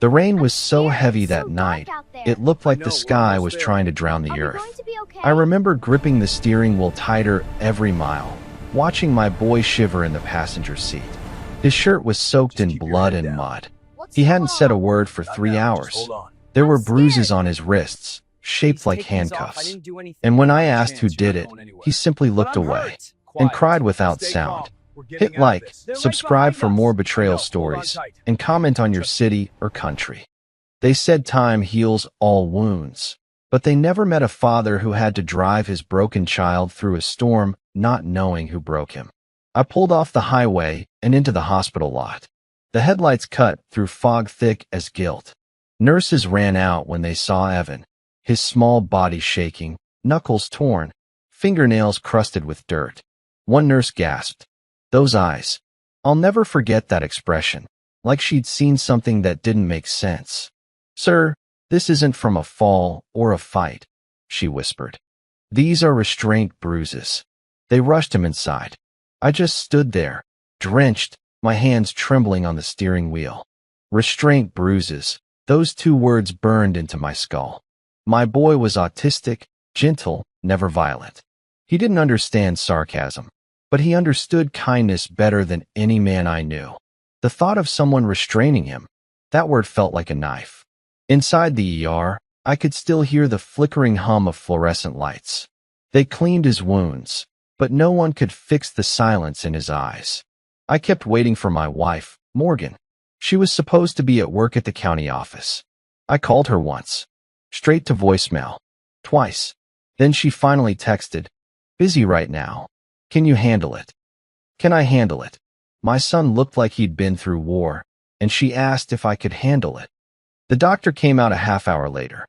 The rain I'm was so scared. heavy It's that so night, dark out there. it looked I like know, the we're sky almost was there. trying to drown the Are we earth. going to be okay? I remember gripping the steering wheel tighter every mile, watching my boy shiver in the passenger seat. His shirt was soaked Just in keep your blood head and down. mud. What's He so hadn't said a wrong? word for Not 3 now, just hours. hold on. There I'm were bruises scared. on his wrists, shaped Please like take these off. I handcuffs. didn't do anything. And when I Not a asked who chance, you're did not it, going anywhere. he simply But looked I'm away hurt. and Quiet. cried without Stay sound. calm. We're getting Hit out of like, this. They're right subscribe behind for us. more I know. betrayal Hold on stories, tight. and comment on your Trust city or country. They said time heals all wounds, but they never met a father who had to drive his broken child through a storm not knowing who broke him. I pulled off the highway and into the hospital lot. The headlights cut through fog thick as guilt. Nurses ran out when they saw Evan, his small body shaking, knuckles torn, fingernails crusted with dirt. One nurse gasped, "Those eyes." I'll never forget that expression, like she'd seen something that didn't make sense. "Sir, this isn't from a fall or a fight," she whispered. "These are restraint bruises." They rushed him inside. I just stood there, drenched, my hands trembling on the steering wheel. Restraint bruises. Those two words burned into my skull. My boy was autistic, gentle, never violent. He didn't understand sarcasm, but he understood kindness better than any man I knew. The thought of someone restraining him, that word felt like a knife. Inside the ER, I could still hear the flickering hum of fluorescent lights. They cleaned his wounds, but no one could fix the silence in his eyes. I kept waiting for my wife, Morgan. She was supposed to be at work at the county office. I called her once, straight to voicemail, twice. Then she finally texted, "Busy right now. Can you handle it?" Can I handle it? My son looked like he'd been through war, and she asked if I could handle it. The doctor came out a half hour later.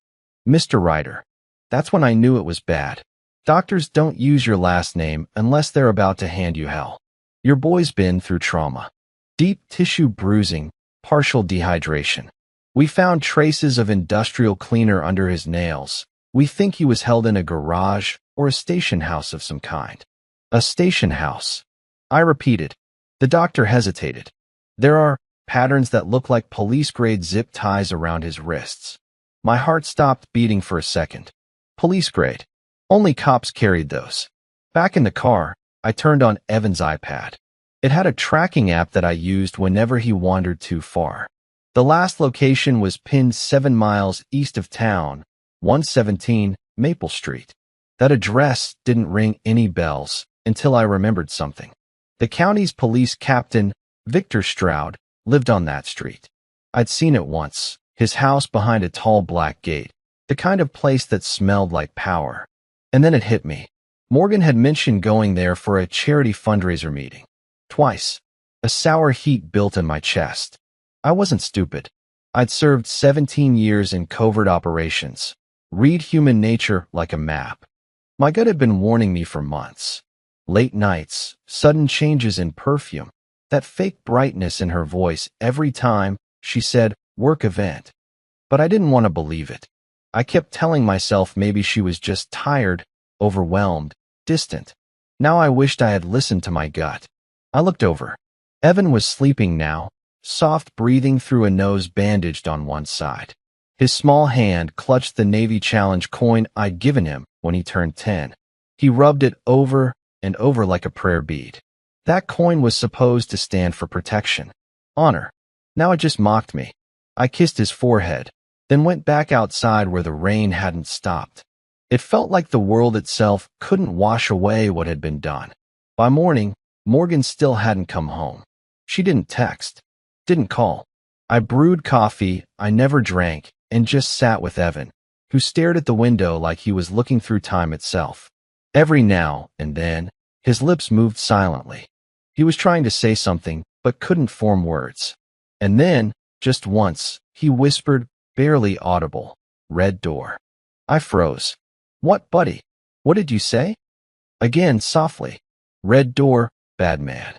"Mr. Ryder." That's when I knew it was bad. Doctors don't use your last name unless they're about to hand you hell. Your boy's been through trauma. Deep tissue bruising, partial dehydration. We found traces of industrial cleaner under his nails. We think he was held in a garage or a station house of some kind. A station house. I repeated. The doctor hesitated. "There are patterns that look like police-grade zip ties around his wrists." My heart stopped beating for a second. Police-grade. Only cops carried those. Back in the car, I turned on Evan's iPad. It had a tracking app that I used whenever he wandered too far. The last location was pinned 7 miles east of town, 117 Maple Street. That address didn't ring any bells until I remembered something. The county's police captain, Victor Stroud, lived on that street. I'd seen it once, his house behind a tall black gate, the kind of place that smelled like power. And then it hit me. Morgan had mentioned going there for a charity fundraiser meeting. Twice. A sour heat built in my chest. I wasn't stupid. I'd served 17 years in covert operations. Read human nature like a map. My gut had been warning me for months. Late nights, sudden changes in perfume, that fake brightness in her voice every time she said, "work event." But I didn't want to believe it. I kept telling myself maybe she was just tired, overwhelmed, distant. Now I wished I had listened to my gut. I looked over. Evan was sleeping now, soft breathing through a nose bandaged on one side. His small hand clutched the Navy Challenge coin I'd given him when he turned 10. He rubbed it over and over like a prayer bead. That coin was supposed to stand for protection, honor. Now it just mocked me. I kissed his forehead, then went back outside where the rain hadn't stopped. It felt like the world itself couldn't wash away what had been done. By morning, Morgan still hadn't come home. She didn't text, didn't call. I brewed coffee I never drank and just sat with Evan, who stared at the window like he was looking through time itself. Every now and then, his lips moved silently. He was trying to say something, but couldn't form words. And then, just once, he whispered, barely audible, "Red door." I froze. "What, buddy? What did you say?" Again, softly. "Red door, bad man."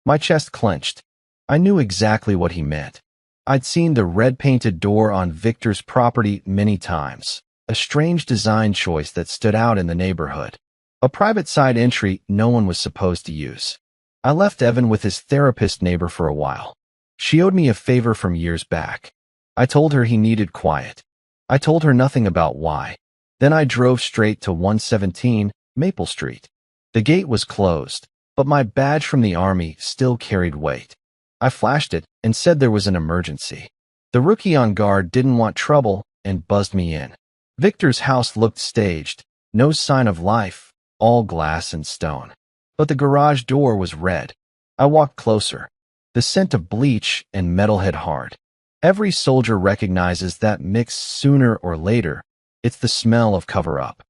My chest clenched. I knew exactly what he meant. I'd seen the red-painted door on Victor's property many times, a strange design choice that stood out in the neighborhood. A private side entry no one was supposed to use. I left Evan with his therapist neighbor for a while. She owed me a favor from years back. I told her he needed quiet. I told her nothing about why. Then I drove straight to 117 Maple Street. The gate was closed, but my badge from the army still carried weight. I flashed it and said there was an emergency. The rookie on guard didn't want trouble and buzzed me in. Victor's house looked staged, no sign of life, all glass and stone. But the garage door was red. I walked closer. The scent of bleach and metal hit hard. Every soldier recognizes that mix sooner or later. It's the smell of cover-up.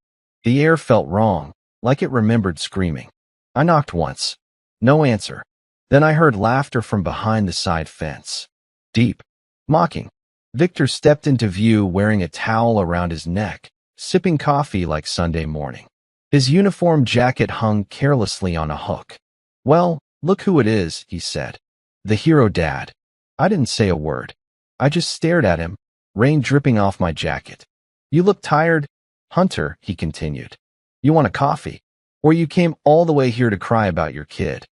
The air felt wrong, like it remembered screaming. I knocked once. No answer. Then I heard laughter from behind the side fence. Deep. Mocking. Victor stepped into view wearing a towel around his neck, sipping coffee like Sunday morning. His uniform jacket hung carelessly on a hook. "Well, look who it is," he said. "The hero dad." I didn't say a word. I just stared at him, rain dripping off my jacket. "You look tired, Hunter," he continued. "You want a coffee? Or you came all the way here to cry about your kid?"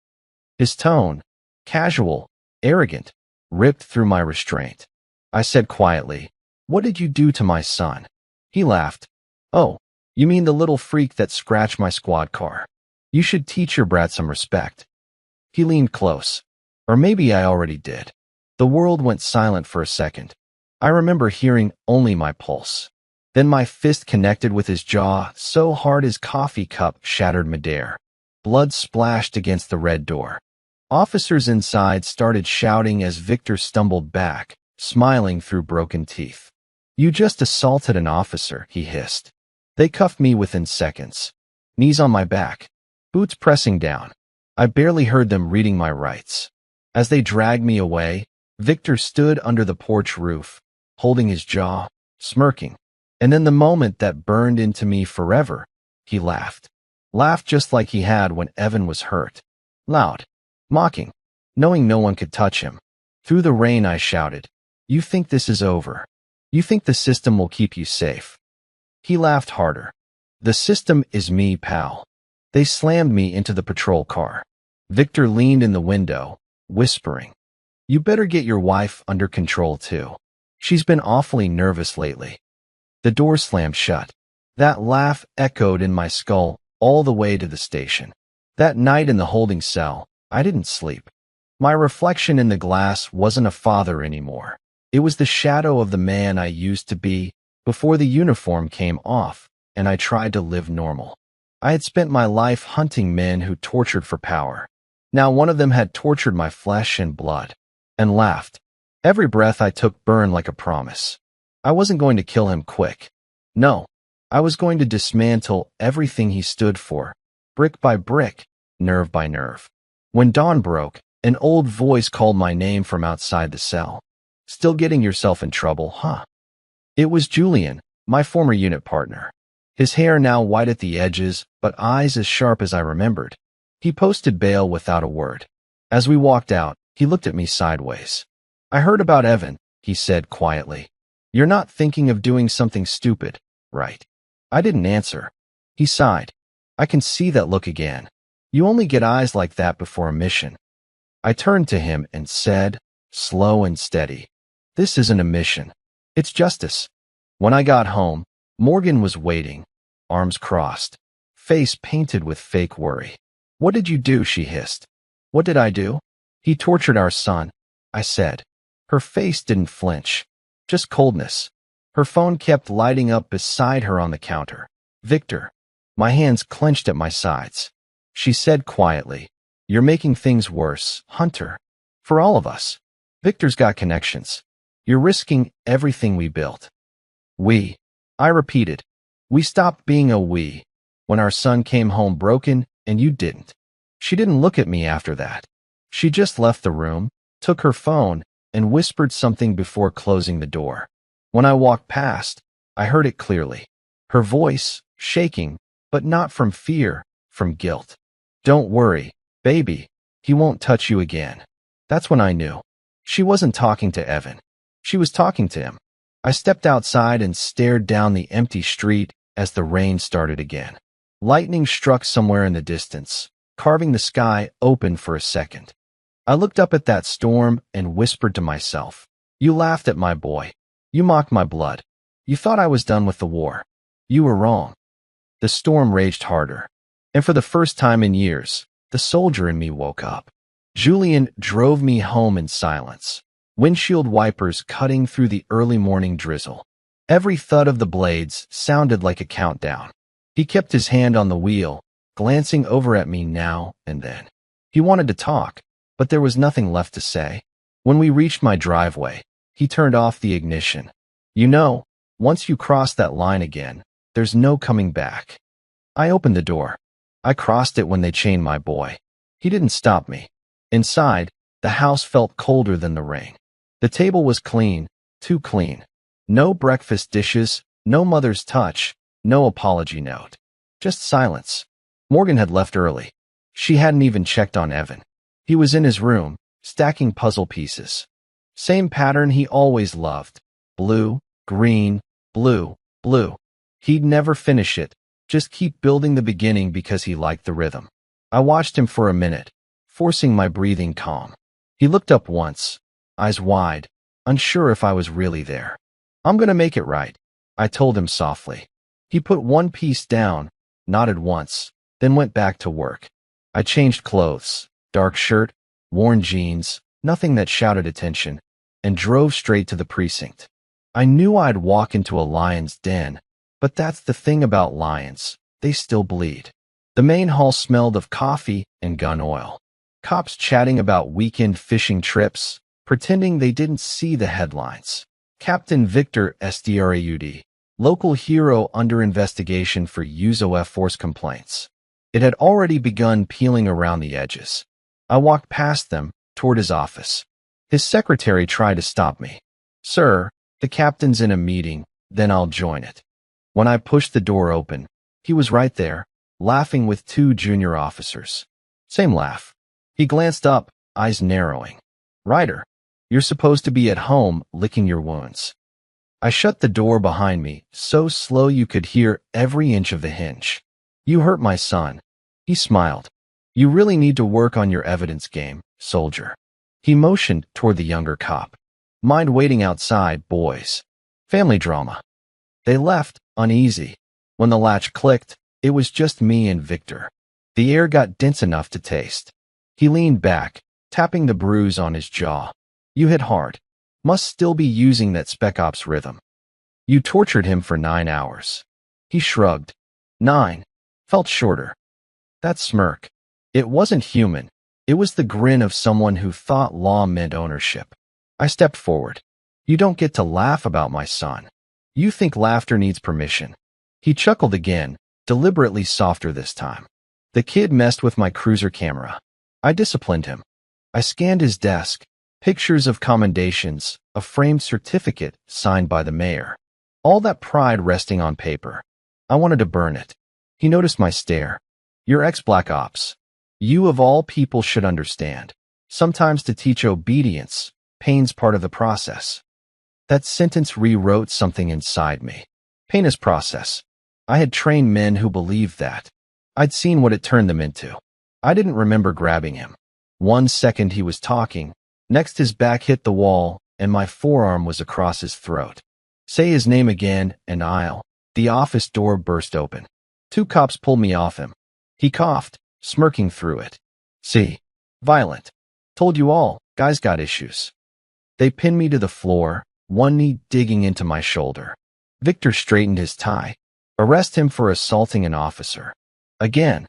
His tone, casual, arrogant, ripped through my restraint. I said quietly, "What did you do to my son?" He laughed. "Oh, you mean the little freak that scratched my squad car? You should teach your brat some respect." He leaned close. Or maybe I already did. The world went silent for a second. I remember hearing only my pulse. Then my fist connected with his jaw so hard his coffee cup shattered midair. Blood splashed against the red door. Officers inside started shouting as Victor stumbled back, smiling through broken teeth. "You just assaulted an officer," he hissed. They cuffed me within seconds. Knees on my back, boots pressing down. I barely heard them reading my rights. As they dragged me away, Victor stood under the porch roof, holding his jaw, smirking. And then the moment that burned into me forever, he laughed. Laughed just like he had when Evan was hurt. Loud. Mocking. Knowing no one could touch him. Through the rain I shouted, "You think this is over? You think the system will keep you safe?" He laughed harder. "The system is me, pal." They slammed me into the patrol car. Victor leaned in the window, whispering, "You better get your wife under control too. She's been awfully nervous lately." The door slammed shut. That laugh echoed in my skull all the way to the station. That night in the holding cell, I didn't sleep. My reflection in the glass wasn't a father anymore. It was the shadow of the man I used to be before the uniform came off and I tried to live normal. I had spent my life hunting men who tortured for power. Now one of them had tortured my flesh and blood, and laughed. Every breath I took burned like a promise. I wasn't going to kill him quick. No, I was going to dismantle everything he stood for, brick by brick, nerve by nerve. When dawn broke, an old voice called my name from outside the cell. "Still getting yourself in trouble, huh?" It was Julian, my former unit partner. His hair now white at the edges, but eyes as sharp as I remembered. He posted bail without a word. As we walked out, he looked at me sideways. "I heard about Evan," he said quietly. "You're not thinking of doing something stupid, right?" I didn't answer. He sighed. "I can see that look again. You only get eyes like that before a mission." I turned to him and said, slow and steady, "This isn't a mission. It's justice." When I got home, Morgan was waiting, arms crossed, face painted with fake worry. "What did you do?" she hissed. "What did I do?" "He tortured our son," I said. Her face didn't flinch, just coldness. Her phone kept lighting up beside her on the counter. "Victor." My hands clenched at my sides. She said quietly, "You're making things worse, Hunter. For all of us. Victor's got connections. You're risking everything we built." "We," I repeated. "We stopped being a we when our son came home broken and you didn't." She didn't look at me after that. She just left the room, took her phone, and whispered something before closing the door. When I walked past, I heard it clearly. Her voice, shaking, but not from fear, from guilt. "Don't worry, baby. He won't touch you again." That's when I knew. She wasn't talking to Evan. She was talking to him. I stepped outside and stared down the empty street as the rain started again. Lightning struck somewhere in the distance, carving the sky open for a second. I looked up at that storm and whispered to myself, "You laughed at my boy. You mocked my blood. You thought I was done with the war. You were wrong. The storm raged harder. And for the first time in years, the soldier in me woke up. Julian drove me home in silence, windshield wipers cutting through the early morning drizzle. Every thud of the blades sounded like a countdown. He kept his hand on the wheel, glancing over at me now and then. He wanted to talk, but there was nothing left to say. When we reached my driveway, he turned off the ignition. You know, once you cross that line again, there's no coming back. I opened the door. I crossed it when they chained my boy. He didn't stop me. Inside, the house felt colder than the rain. The table was clean, too clean. No breakfast dishes, no mother's touch, no apology note. Just silence. Morgan had left early. She hadn't even checked on Evan. He was in his room, stacking puzzle pieces. Same pattern he always loved. Blue, green, blue, blue. He'd never finish it, just keep building the beginning because he liked the rhythm. I watched him for a minute, forcing my breathing calm. He looked up once, eyes wide, unsure if I was really there. I'm gonna make it right, I told him softly. He put one piece down, nodded once, then went back to work. I changed clothes, dark shirt, worn jeans, nothing that shouted attention, and drove straight to the precinct. I knew I'd walk into a lion's den, but that's the thing about lions, they still bleed. The main hall smelled of coffee and gun oil. Cops chatting about weekend fishing trips, pretending they didn't see the headlines. Captain Victor Straud, local hero under investigation for USO F-Force complaints. It had already begun peeling around the edges. I walked past them, toward his office. His secretary tried to stop me. Sir, the captain's in a meeting, then I'll join it. When I pushed the door open, he was right there, laughing with two junior officers. Same laugh. He glanced up, eyes narrowing. Ryder, you're supposed to be at home, licking your wounds. I shut the door behind me, so slow you could hear every inch of the hinge. You hurt my son. He smiled. You really need to work on your evidence game, soldier. He motioned toward the younger cop. Mind waiting outside, boys. Family drama. They left, uneasy. When the latch clicked, it was just me and Victor. The air got dense enough to taste. He leaned back, tapping the bruise on his jaw. You hit hard. Must still be using that Spec Ops rhythm. You tortured him for 9 hours. He shrugged. 9. Felt shorter. That smirk. It wasn't human. It was the grin of someone who thought law meant ownership. I stepped forward. You don't get to laugh about my son. You think laughter needs permission. He chuckled again, deliberately softer this time. The kid messed with my cruiser camera. I disciplined him. I scanned his desk. Pictures of commendations, a framed certificate signed by the mayor. All that pride resting on paper. I wanted to burn it. He noticed my stare. You're ex-Black Ops. You of all people should understand. Sometimes to teach obedience, pain's part of the process. That sentence rewrote something inside me. Pain is process. I had trained men who believed that. I'd seen what it turned them into. I didn't remember grabbing him. 1 second he was talking. Next his back hit the wall, and my forearm was across his throat. Say his name again, and I'll. The office door burst open. 2 cops pulled me off him. He coughed, smirking through it. See. Violent. Told you all, guys got issues. They pinned me to the floor, one knee digging into my shoulder. Victor straightened his tie. Arrest him for assaulting an officer. Again.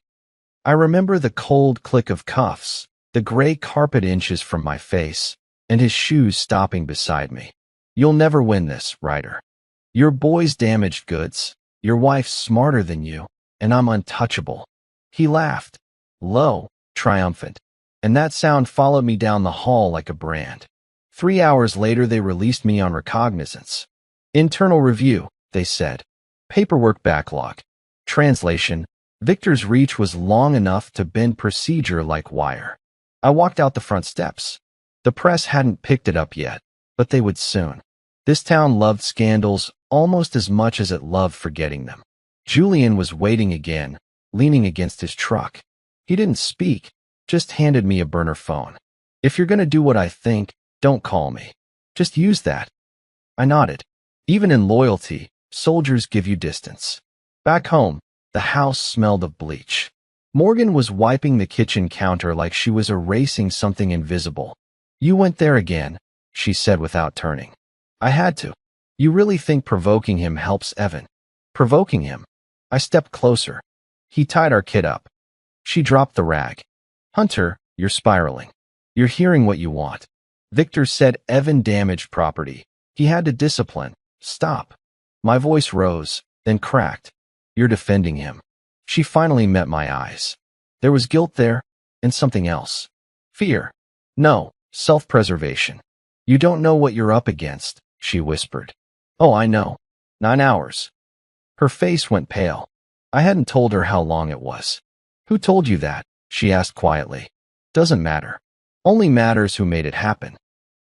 I remember the cold click of cuffs, the gray carpet inches from my face, and his shoes stopping beside me. You'll never win this, Ryder. Your boy's damaged goods, your wife's smarter than you, and I'm untouchable. He laughed, low, triumphant, and that sound followed me down the hall like a brand. 3 hours later they released me on recognizance. Internal review, they said. Paperwork backlog. Translation, Victor's reach was long enough to bend procedure like wire. I walked out the front steps. The press hadn't picked it up yet, but they would soon. This town loved scandals almost as much as it loved forgetting them. Julian was waiting again, leaning against his truck. He didn't speak, just handed me a burner phone. If you're gonna do what I think, don't call me. Just use that. I nodded. Even in loyalty, soldiers give you distance. Back home, the house smelled of bleach. Morgan was wiping the kitchen counter like she was erasing something invisible. "You went there again," she said without turning. "I had to." "You really think provoking him helps Evan?" "Provoking him?" I stepped closer. "He tied our kid up." She dropped the rag. "Hunter, you're spiraling. You're hearing what you want." Victor said Evan damaged property. He had to discipline. "Stop." My voice rose, then cracked. "You're defending him." She finally met my eyes. There was guilt there, and something else. Fear. No, self-preservation. "You don't know what you're up against," she whispered. "Oh, I know. 9 hours." Her face went pale. I hadn't told her how long it was. "Who told you that?" she asked quietly. "Doesn't matter. Only matters who made it happen."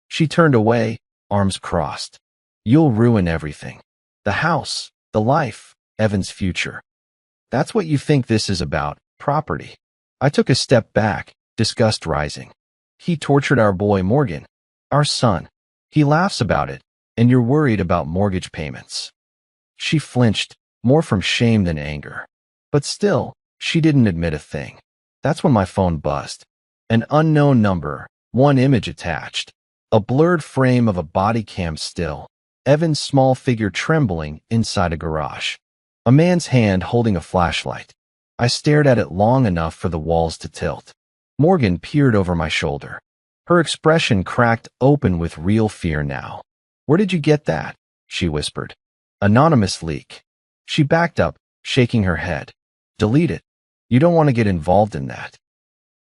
She turned away, arms crossed. "You'll ruin everything. The house, the life, Evan's future. That's what you think this is about, property." I took a step back, disgust rising. "He tortured our boy Morgan. Our son. He laughs about it, and you're worried about mortgage payments." She flinched, more from shame than anger. But still, she didn't admit a thing. That's when my phone buzzed. An unknown number, one image attached. A blurred frame of a body cam still. Evan's small figure trembling inside a garage. A man's hand holding a flashlight. I stared at it long enough for the walls to tilt. Morgan peered over my shoulder. Her expression cracked open with real fear now. "Where did you get that?" she whispered. "Anonymous leak." She backed up, shaking her head. "Delete it. You don't want to get involved in that."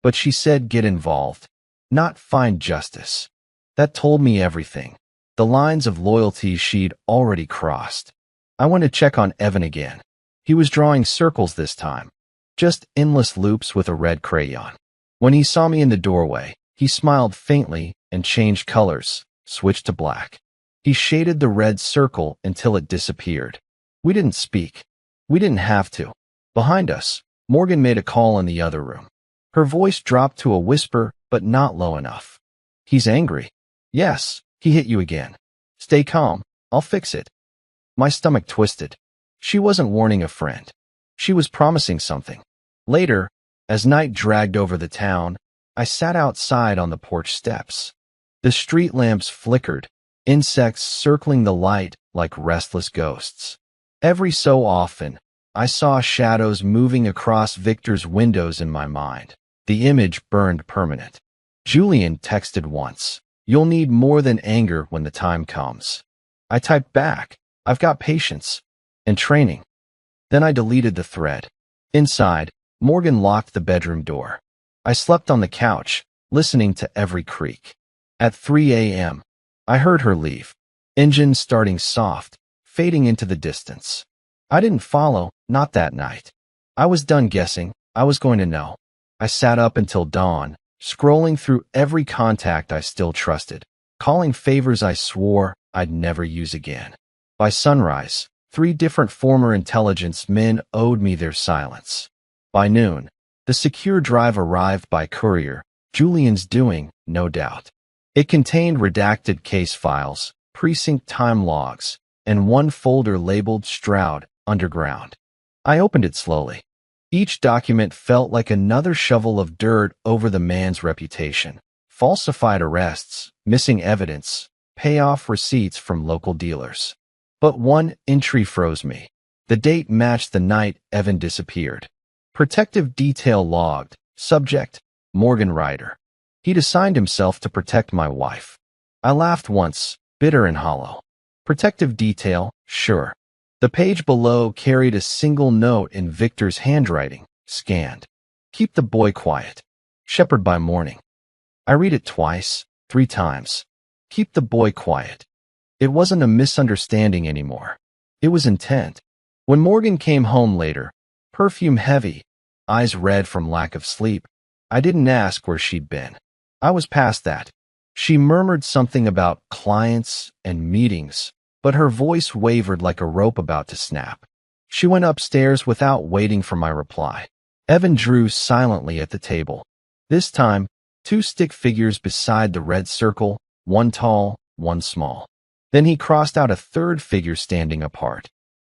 But she said get involved, not find justice. That told me everything. The lines of loyalty she'd already crossed. I went to check on Evan again. He was drawing circles this time. Just endless loops with a red crayon. When he saw me in the doorway, he smiled faintly and changed colors, switched to black. He shaded the red circle until it disappeared. We didn't speak. We didn't have to. Behind us, Morgan made a call in the other room. Her voice dropped to a whisper, but not low enough. "He's angry." "Yes, he hit you again." "Stay calm. I'll fix it." My stomach twisted. She wasn't warning a friend. She was promising something. Later, as night dragged over the town, I sat outside on the porch steps. The street lamps flickered, insects circling the light like restless ghosts. Every so often, I saw shadows moving across Victor's windows in my mind. The image burned permanent. Julian texted once, "You'll need more than anger when the time comes." I typed back, "I've got patience and training." Then I deleted the thread. Inside, Morgan locked the bedroom door. I slept on the couch, listening to every creak. At 3 a.m., I heard her leave. Engine starting soft, fading into the distance. I didn't follow, not that night. I was done guessing. I was going to know. I sat up until dawn, scrolling through every contact I still trusted, calling favors I swore I'd never use again. By sunrise, 3 different former intelligence men owed me their silence. By noon, the secure drive arrived by courier, Julian's doing, no doubt. It contained redacted case files, precinct time logs, and one folder labeled Stroud Underground. I opened it slowly. Each document felt like another shovel of dirt over the man's reputation. Falsified arrests, missing evidence, payoff receipts from local dealers. But one entry froze me. The date matched the night Evan disappeared. Protective detail logged. Subject, Morgan Ryder. He'd assigned himself to protect my wife. I laughed once, bitter and hollow. Protective detail, sure. The page below carried a single note in Victor's handwriting, scanned. Keep the boy quiet. Shepherd by morning. I read it twice, 3 times. Keep the boy quiet. It wasn't a misunderstanding anymore. It was intent. When Morgan came home later, perfume heavy, eyes red from lack of sleep, I didn't ask where she'd been. I was past that. She murmured something about clients and meetings, but her voice wavered like a rope about to snap. She went upstairs without waiting for my reply. Evan drew silently at the table. This time, 2 stick figures beside the red circle, one tall, one small. Then he crossed out a third figure standing apart.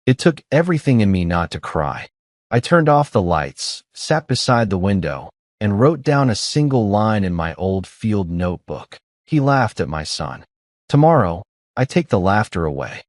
It took everything in me not to cry. I turned off the lights, sat beside the window, and wrote down a single line in my old field notebook. He laughed at my son. Tomorrow, I take the laughter away.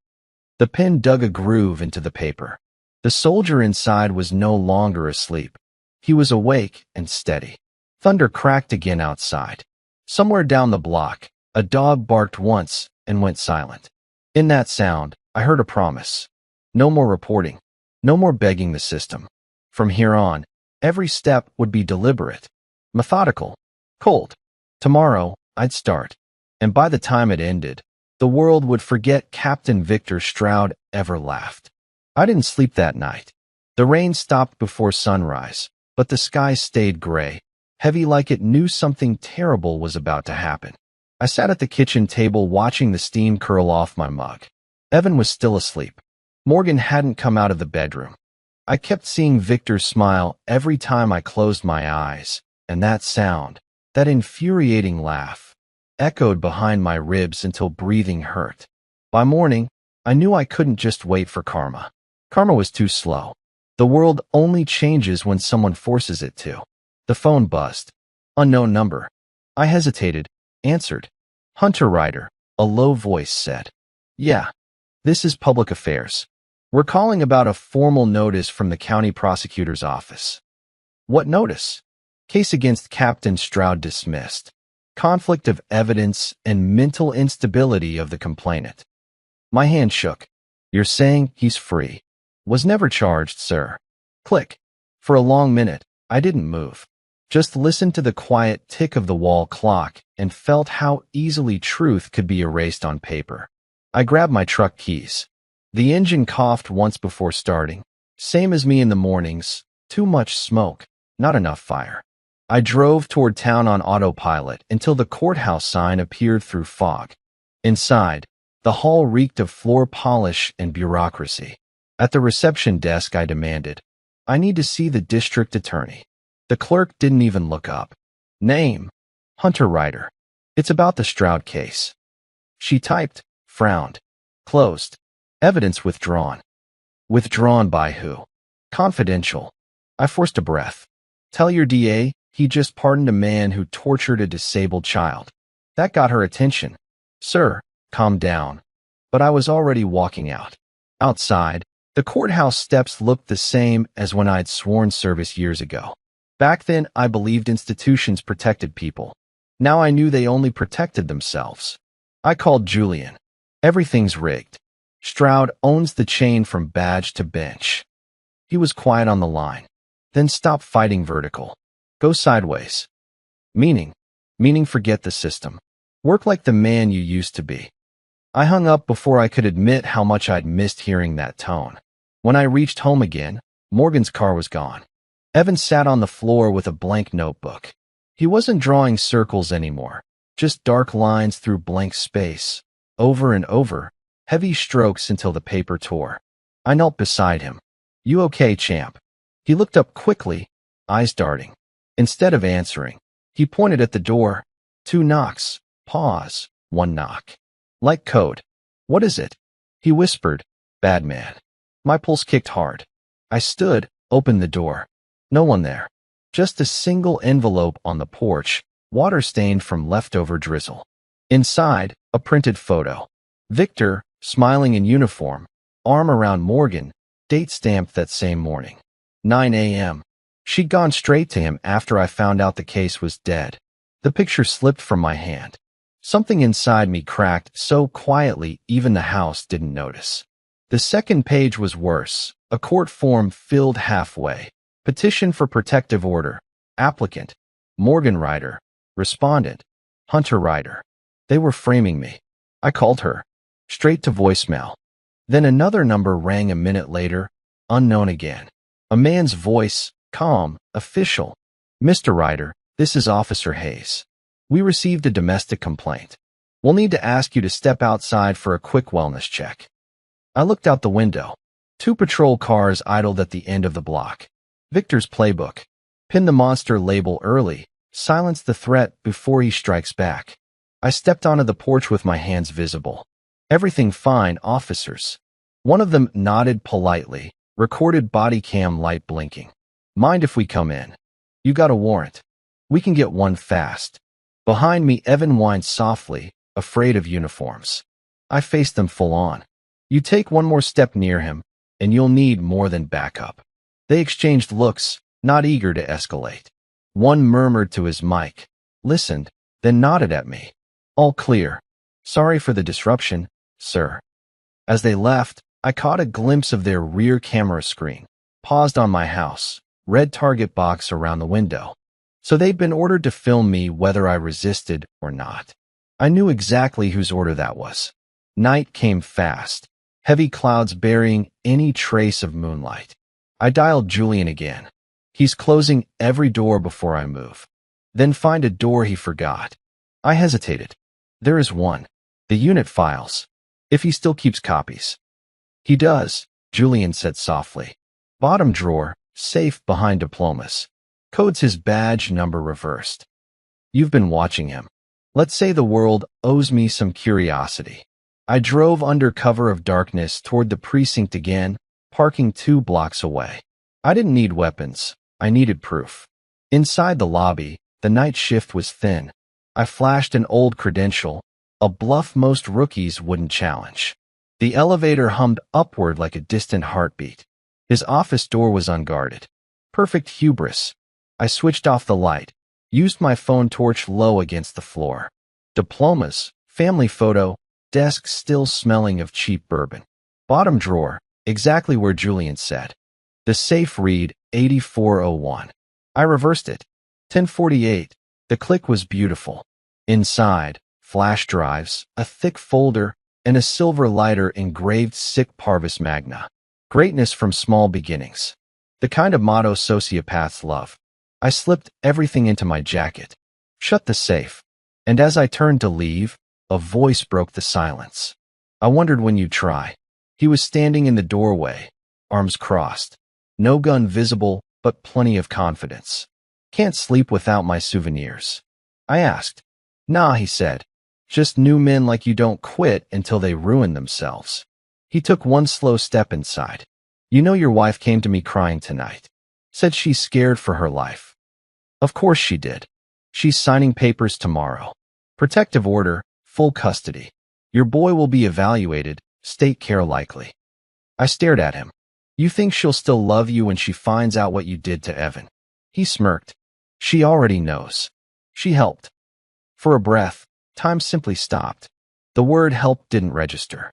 The pen dug a groove into the paper. The soldier inside was no longer asleep. He was awake and steady. Thunder cracked again outside. Somewhere down the block, a dog barked once and went silent. In that sound, I heard a promise. No more reporting. No more begging the system. From here on, every step would be deliberate, methodical, cold. Tomorrow, I'd start. And by the time it ended, the world would forget Captain Victor Stroud ever laughed. I didn't sleep that night. The rain stopped before sunrise, but the sky stayed gray, heavy like it knew something terrible was about to happen. I sat at the kitchen table watching the steam curl off my mug. Evan was still asleep. Morgan hadn't come out of the bedroom. I kept seeing Victor's smile every time I closed my eyes, and that sound, that infuriating laugh, echoed behind my ribs until breathing hurt. By morning, I knew I couldn't just wait for karma. Karma was too slow. The world only changes when someone forces it to. The phone buzzed. Unknown number. I hesitated, answered. Hunter Ryder, a low voice said. Yeah, this is public affairs. We're calling about a formal notice from the county prosecutor's office. What notice? Case against Captain Stroud dismissed. Conflict of evidence and mental instability of the complainant. My hand shook. You're saying he's free. Was never charged, sir. Click. For a long minute, I didn't move. Just listened to the quiet tick of the wall clock and felt how easily truth could be erased on paper. I grabbed my truck keys. The engine coughed once before starting. Same as me in the mornings. Too much smoke, not enough fire. I drove toward town on autopilot until the courthouse sign appeared through fog. Inside, the hall reeked of floor polish and bureaucracy. At the reception desk, I demanded, I need to see the district attorney. The clerk didn't even look up. Name, Hunter Ryder. It's about the Stroud case. She typed, frowned. Closed. Evidence withdrawn. Withdrawn by who? Confidential. I forced a breath. Tell your DA he just pardoned a man who tortured a disabled child. That got her attention. Sir, calm down. But I was already walking out. Outside, the courthouse steps looked the same as when I'd sworn service years ago. Back then, I believed institutions protected people. Now I knew they only protected themselves. I called Julian. Everything's rigged. Stroud owns the chain from badge to bench. He was quiet on the line. Then stop fighting vertical. Go sideways. Meaning forget the system. Work like the man you used to be. I hung up before I could admit how much I'd missed hearing that tone. When I reached home again, Morgan's car was gone. Evan sat on the floor with a blank notebook. He wasn't drawing circles anymore, just dark lines through blank space, over and over, heavy strokes until the paper tore. I knelt beside him. You okay, champ? He looked up quickly, eyes darting. Instead of answering, he pointed at the door. 2 knocks, pause, 1 knock. Like code. What is it? He whispered, bad man. My pulse kicked hard. I stood, opened the door. No one there. Just a single envelope on the porch, water-stained from leftover drizzle. Inside, a printed photo. Victor, smiling in uniform, arm around Morgan, date stamped that same morning. 9 a.m. She'd gone straight to him after I found out the case was dead. The picture slipped from my hand. Something inside me cracked so quietly even the house didn't notice. The second page was worse. A court form filled halfway. Petition for protective order. Applicant, Morgan Ryder. Respondent, Hunter Ryder. They were framing me. I called her. Straight to voicemail. Then another number rang a minute later, unknown again. A man's voice, calm, official. Mr. Ryder, this is Officer Hayes. We received a domestic complaint. We'll need to ask you to step outside for a quick wellness check. I looked out the window. 2 patrol cars idled at the end of the block. Victor's playbook. Pin the monster label early. Silence the threat before he strikes back. I stepped onto the porch with my hands visible. Everything fine, officers. One of them nodded politely, recorded body cam light blinking. Mind if we come in? You got a warrant. We can get one fast. Behind me, Evan whined softly, afraid of uniforms. I faced them full on. You take one more step near him, and you'll need more than backup. They exchanged looks, not eager to escalate. One murmured to his mic, listened, then nodded at me. All clear. Sorry for the disruption, sir. As they left, I caught a glimpse of their rear camera screen, paused on my house, red target box around the window. So they'd been ordered to film me whether I resisted or not. I knew exactly whose order that was. Night came fast, heavy clouds burying any trace of moonlight. I dialed Julian again. He's closing every door before I move. Then find a door he forgot. I hesitated. There is one. The unit files. If he still keeps copies. He does, Julian said softly. Bottom drawer, safe behind diplomas. Codes his badge number reversed. You've been watching him. Let's say the world owes me some curiosity. I drove under cover of darkness toward the precinct again, parking 2 blocks away. I didn't need weapons. I needed proof. Inside the lobby, the night shift was thin. I flashed an old credential, a bluff most rookies wouldn't challenge. The elevator hummed upward like a distant heartbeat. His office door was unguarded. Perfect hubris. I switched off the light, used my phone torch low against the floor. Diplomas, family photo, desk still smelling of cheap bourbon. Bottom drawer, exactly where Julian said. The safe read 8401. I reversed it. 1048. The click was beautiful. Inside, flash drives, a thick folder, and a silver lighter engraved Sic Parvis Magna. Greatness from small beginnings. The kind of motto sociopaths love. I slipped everything into my jacket, shut the safe, and as I turned to leave, a voice broke the silence. I wondered when you'd try. He was standing in the doorway, arms crossed. No gun visible, but plenty of confidence. Can't sleep without my souvenirs. I asked. Nah, he said. Just new men like you don't quit until they ruin themselves. He took one slow step inside. You know your wife came to me crying tonight. Said she's scared for her life. Of course she did. She's signing papers tomorrow. Protective order, full custody. Your boy will be evaluated, state care likely. I stared at him. You think she'll still love you when she finds out what you did to Evan? He smirked. She already knows. She helped. For a breath, time simply stopped. The word help didn't register.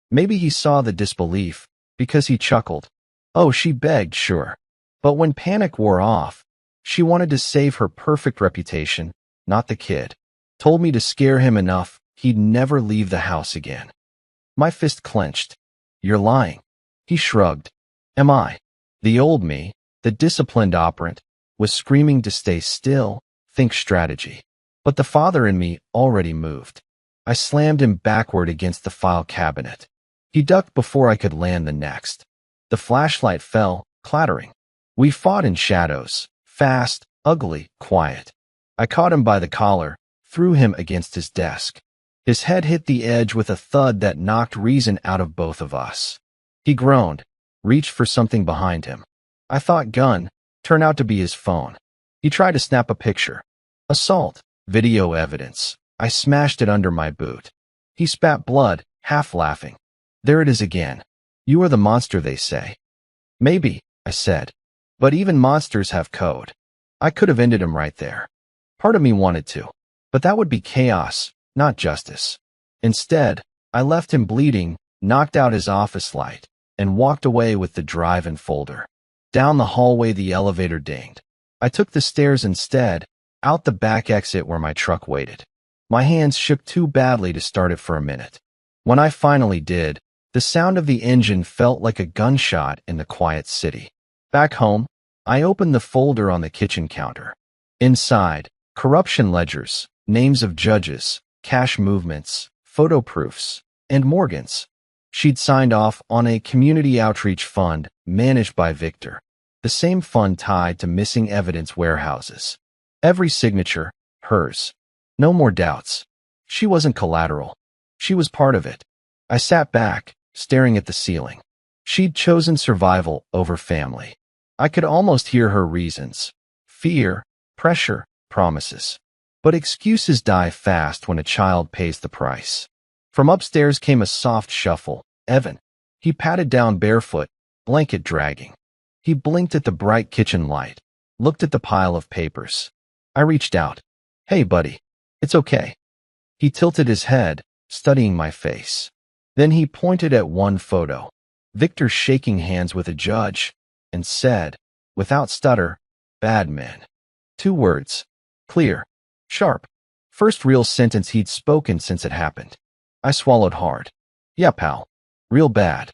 Maybe he saw the disbelief, because he chuckled. Oh, she begged, sure. But when panic wore off, she wanted to save her perfect reputation, not the kid. Told me to scare him enough, he'd never leave the house again. My fist clenched. You're lying. He shrugged. Am I? The old me, the disciplined operant, was screaming to stay still, think strategy. But the father in me already moved. I slammed him backward against the file cabinet. He ducked before I could land the next. The flashlight fell, clattering. We fought in shadows, fast, ugly, quiet. I caught him by the collar, threw him against his desk. His head hit the edge with a thud that knocked reason out of both of us. He groaned, reached for something behind him. I thought gun, turned out to be his phone. He tried to snap a picture. Assault, video evidence. I smashed it under my boot. He spat blood, half laughing. There it is again. You are the monster, they say. Maybe, I said. But even monsters have code. I could have ended him right there. Part of me wanted to. But that would be chaos, not justice. Instead, I left him bleeding, knocked out his office light, and walked away with the drive and folder. Down the hallway the elevator dinged. I took the stairs instead, out the back exit where my truck waited. My hands shook too badly to start it for a minute. When I finally did, the sound of the engine felt like a gunshot in the quiet city. Back home, I opened the folder on the kitchen counter. Inside, corruption ledgers, names of judges, cash movements, photo proofs, and Morgan's. She'd signed off on a community outreach fund managed by Victor, the same fund tied to missing evidence warehouses. Every signature, hers. No more doubts. She wasn't collateral. She was part of it. I sat back, staring at the ceiling. She'd chosen survival over family. I could almost hear her reasons. Fear, pressure, promises. But excuses die fast when a child pays the price. From upstairs came a soft shuffle. Evan. He patted down barefoot, blanket dragging. He blinked at the bright kitchen light, looked at the pile of papers. I reached out. Hey, buddy. It's okay. He tilted his head, studying my face. Then he pointed at one photo. Victor shaking hands with a judge, and said, without stutter, bad man. 2 words. Clear. Sharp. First real sentence he'd spoken since it happened. I swallowed hard. Yeah, pal. Real bad.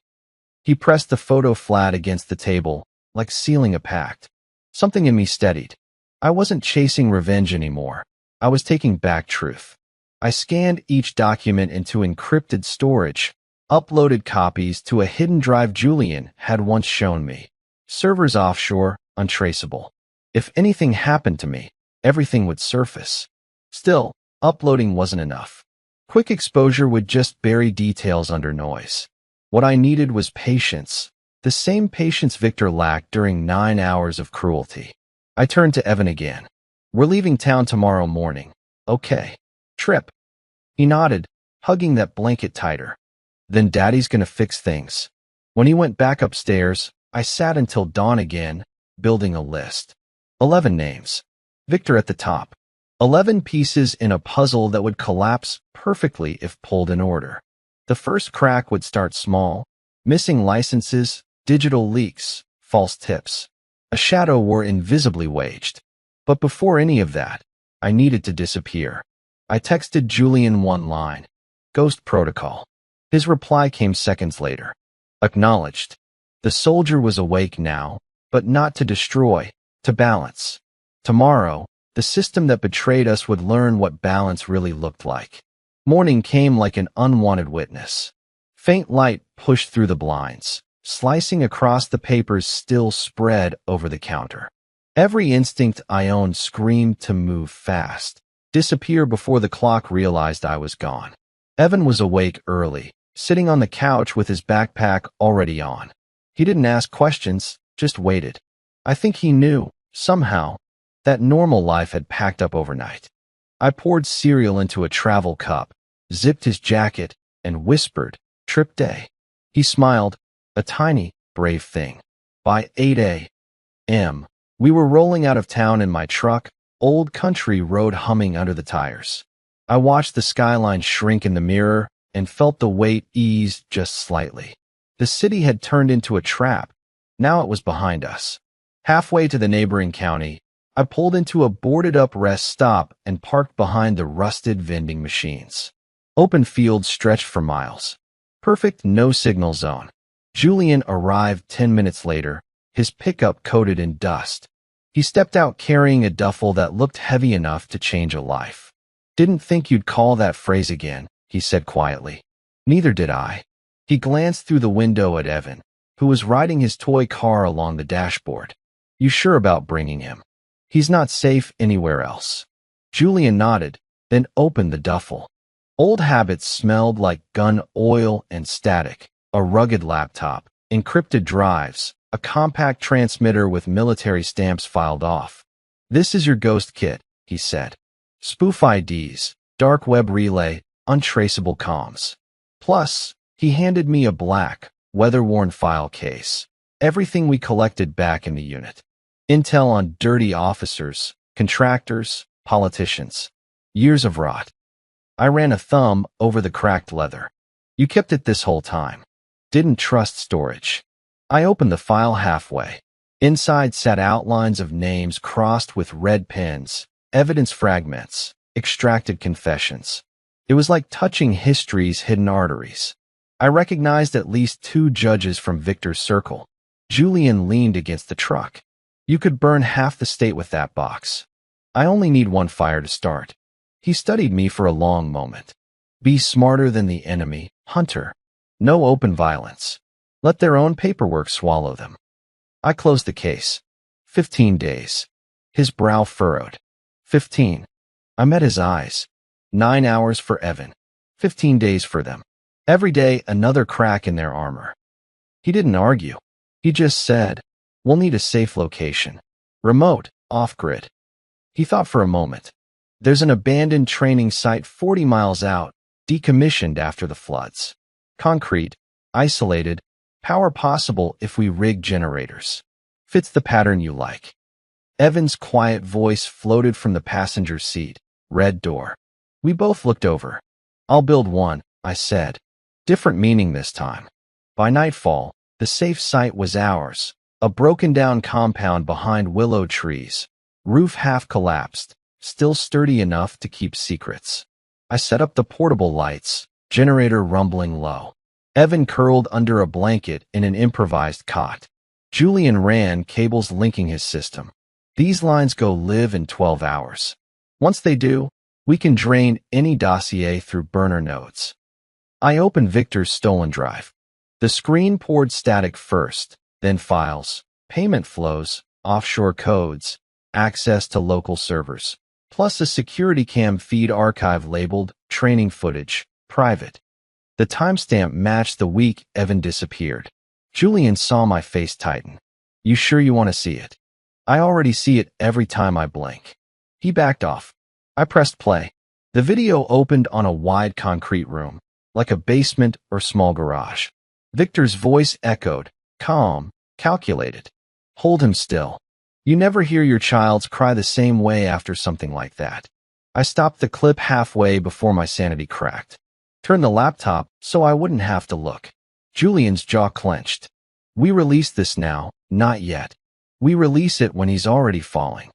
He pressed the photo flat against the table, like sealing a pact. Something in me steadied. I wasn't chasing revenge anymore. I was taking back truth. I scanned each document into encrypted storage, uploaded copies to a hidden drive Julian had once shown me. Servers offshore, untraceable. If anything happened to me, everything would surface. Still, uploading wasn't enough. Quick exposure would just bury details under noise. What I needed was patience, the same patience Victor lacked during 9 hours of cruelty. I turned to Evan again. We're leaving town tomorrow morning. Okay. Trip. He nodded, hugging that blanket tighter. Then Daddy's gonna fix things. When he went back upstairs, I sat until dawn again, building a list. 11 names. Victor at the top. 11 pieces in a puzzle that would collapse perfectly if pulled in order. The first crack would start small. Missing licenses, digital leaks, false tips. A shadow war invisibly waged. But before any of that, I needed to disappear. I texted Julian one line. Ghost protocol. His reply came seconds later. Acknowledged. The soldier was awake now, but not to destroy, to balance. Tomorrow, the system that betrayed us would learn what balance really looked like. Morning came like an unwanted witness. Faint light pushed through the blinds, slicing across the papers still spread over the counter. Every instinct I owned screamed to move fast, disappear before the clock realized I was gone. Evan was awake early, sitting on the couch with his backpack already on. He didn't ask questions, just waited. I think he knew, somehow, that normal life had packed up overnight. I poured cereal into a travel cup, zipped his jacket, and whispered, "Trip day." He smiled, a tiny, brave thing. By 8 a.m., we were rolling out of town in my truck, old country road humming under the tires. I watched the skyline shrink in the mirror and felt the weight ease just slightly. The city had turned into a trap. Now it was behind us. Halfway to the neighboring county, I pulled into a boarded-up rest stop and parked behind the rusted vending machines. Open fields stretched for miles. Perfect no-signal zone. Julian arrived 10 minutes later, his pickup coated in dust. He stepped out carrying a duffel that looked heavy enough to change a life. "Didn't think you'd call that phrase again," he said quietly. Neither did I. He glanced through the window at Evan, who was riding his toy car along the dashboard. "You sure about bringing him? He's not safe anywhere else." Julian nodded, then opened the duffel. Old habits smelled like gun oil and static, a rugged laptop, encrypted drives, a compact transmitter with military stamps filed off. "This is your ghost kit," he said. "Spoof IDs, dark web relay, untraceable comms. Plus, he handed me a black, weather-worn file case. Everything we collected back in the unit. Intel on dirty officers, contractors, politicians. Years of rot." I ran a thumb over the cracked leather. "You kept it this whole time. Didn't trust storage." I opened the file halfway. Inside sat outlines of names crossed with red pens, evidence fragments, extracted confessions. It was like touching history's hidden arteries. I recognized at least 2 judges from Victor's circle. Julian leaned against the truck. "You could burn half the state with that box. I only need one fire to start." He studied me for a long moment. "Be smarter than the enemy, Hunter. No open violence. Let their own paperwork swallow them." I closed the case. 15 days. His brow furrowed. 15. I met his eyes. 9 hours for Evan. 15 days for them. Every day, another crack in their armor. He didn't argue. He just said, "We'll need a safe location. Remote, off-grid." He thought for a moment. "There's an abandoned training site 40 miles out, decommissioned after the floods. Concrete, isolated, power possible if we rig generators. Fits the pattern you like." Evan's quiet voice floated from the passenger seat. "Red door." We both looked over. "I'll build one," I said. Different meaning this time. By nightfall, the safe site was ours, a broken-down compound behind willow trees, roof half collapsed, still sturdy enough to keep secrets. I set up the portable lights, generator rumbling low. Evan curled under a blanket in an improvised cot. Julian ran cables linking his system. These lines go live in 12 hours. Once they do, we can drain any dossier through burner nodes. I opened Victor's stolen drive. The screen poured static first, then files, payment flows, offshore codes, access to local servers, plus a security cam feed archive labeled training footage, private. The timestamp matched the week Evan disappeared. Julian saw my face tighten. "You sure you want to see it?" "I already see it every time I blink." He backed off. I pressed play. The video opened on a wide concrete room, like a basement or small garage. Victor's voice echoed, calm, calculated. "Hold him still. You never hear your child's cry the same way after something like that." I stopped the clip halfway before my sanity cracked. Turned the laptop so I wouldn't have to look. Julian's jaw clenched. "We release this now, not yet. We release it when he's already falling."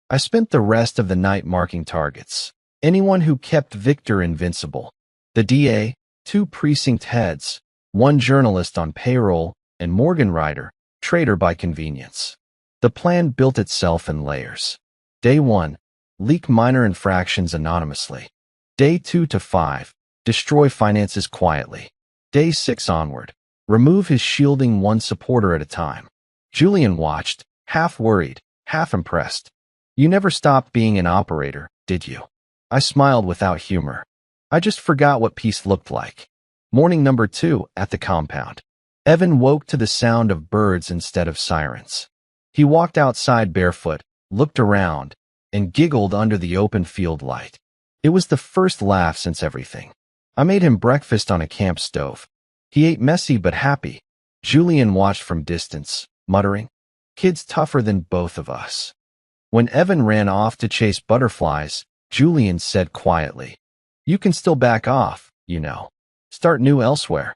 I spent the rest of the night marking targets. Anyone who kept Victor invincible. The DA, 2 precinct heads, 1 journalist on payroll, and Morgan Ryder, traitor by convenience. The plan built itself in layers. Day 1, leak minor infractions anonymously. Day 2 to 5, destroy finances quietly. Day 6 onward, remove his shielding 1 supporter at a time. Julian watched, half worried, half impressed. "You never stopped being an operator, did you?" I smiled without humor. "I just forgot what peace looked like." Morning number 2 at the compound. Evan woke to the sound of birds instead of sirens. He walked outside barefoot, looked around, and giggled under the open field light. It was the first laugh since everything. I made him breakfast on a camp stove. He ate messy but happy. Julian watched from distance, muttering, "Kid's tougher than both of us." When Evan ran off to chase butterflies, Julian said quietly, "You can still back off, you know. Start new elsewhere."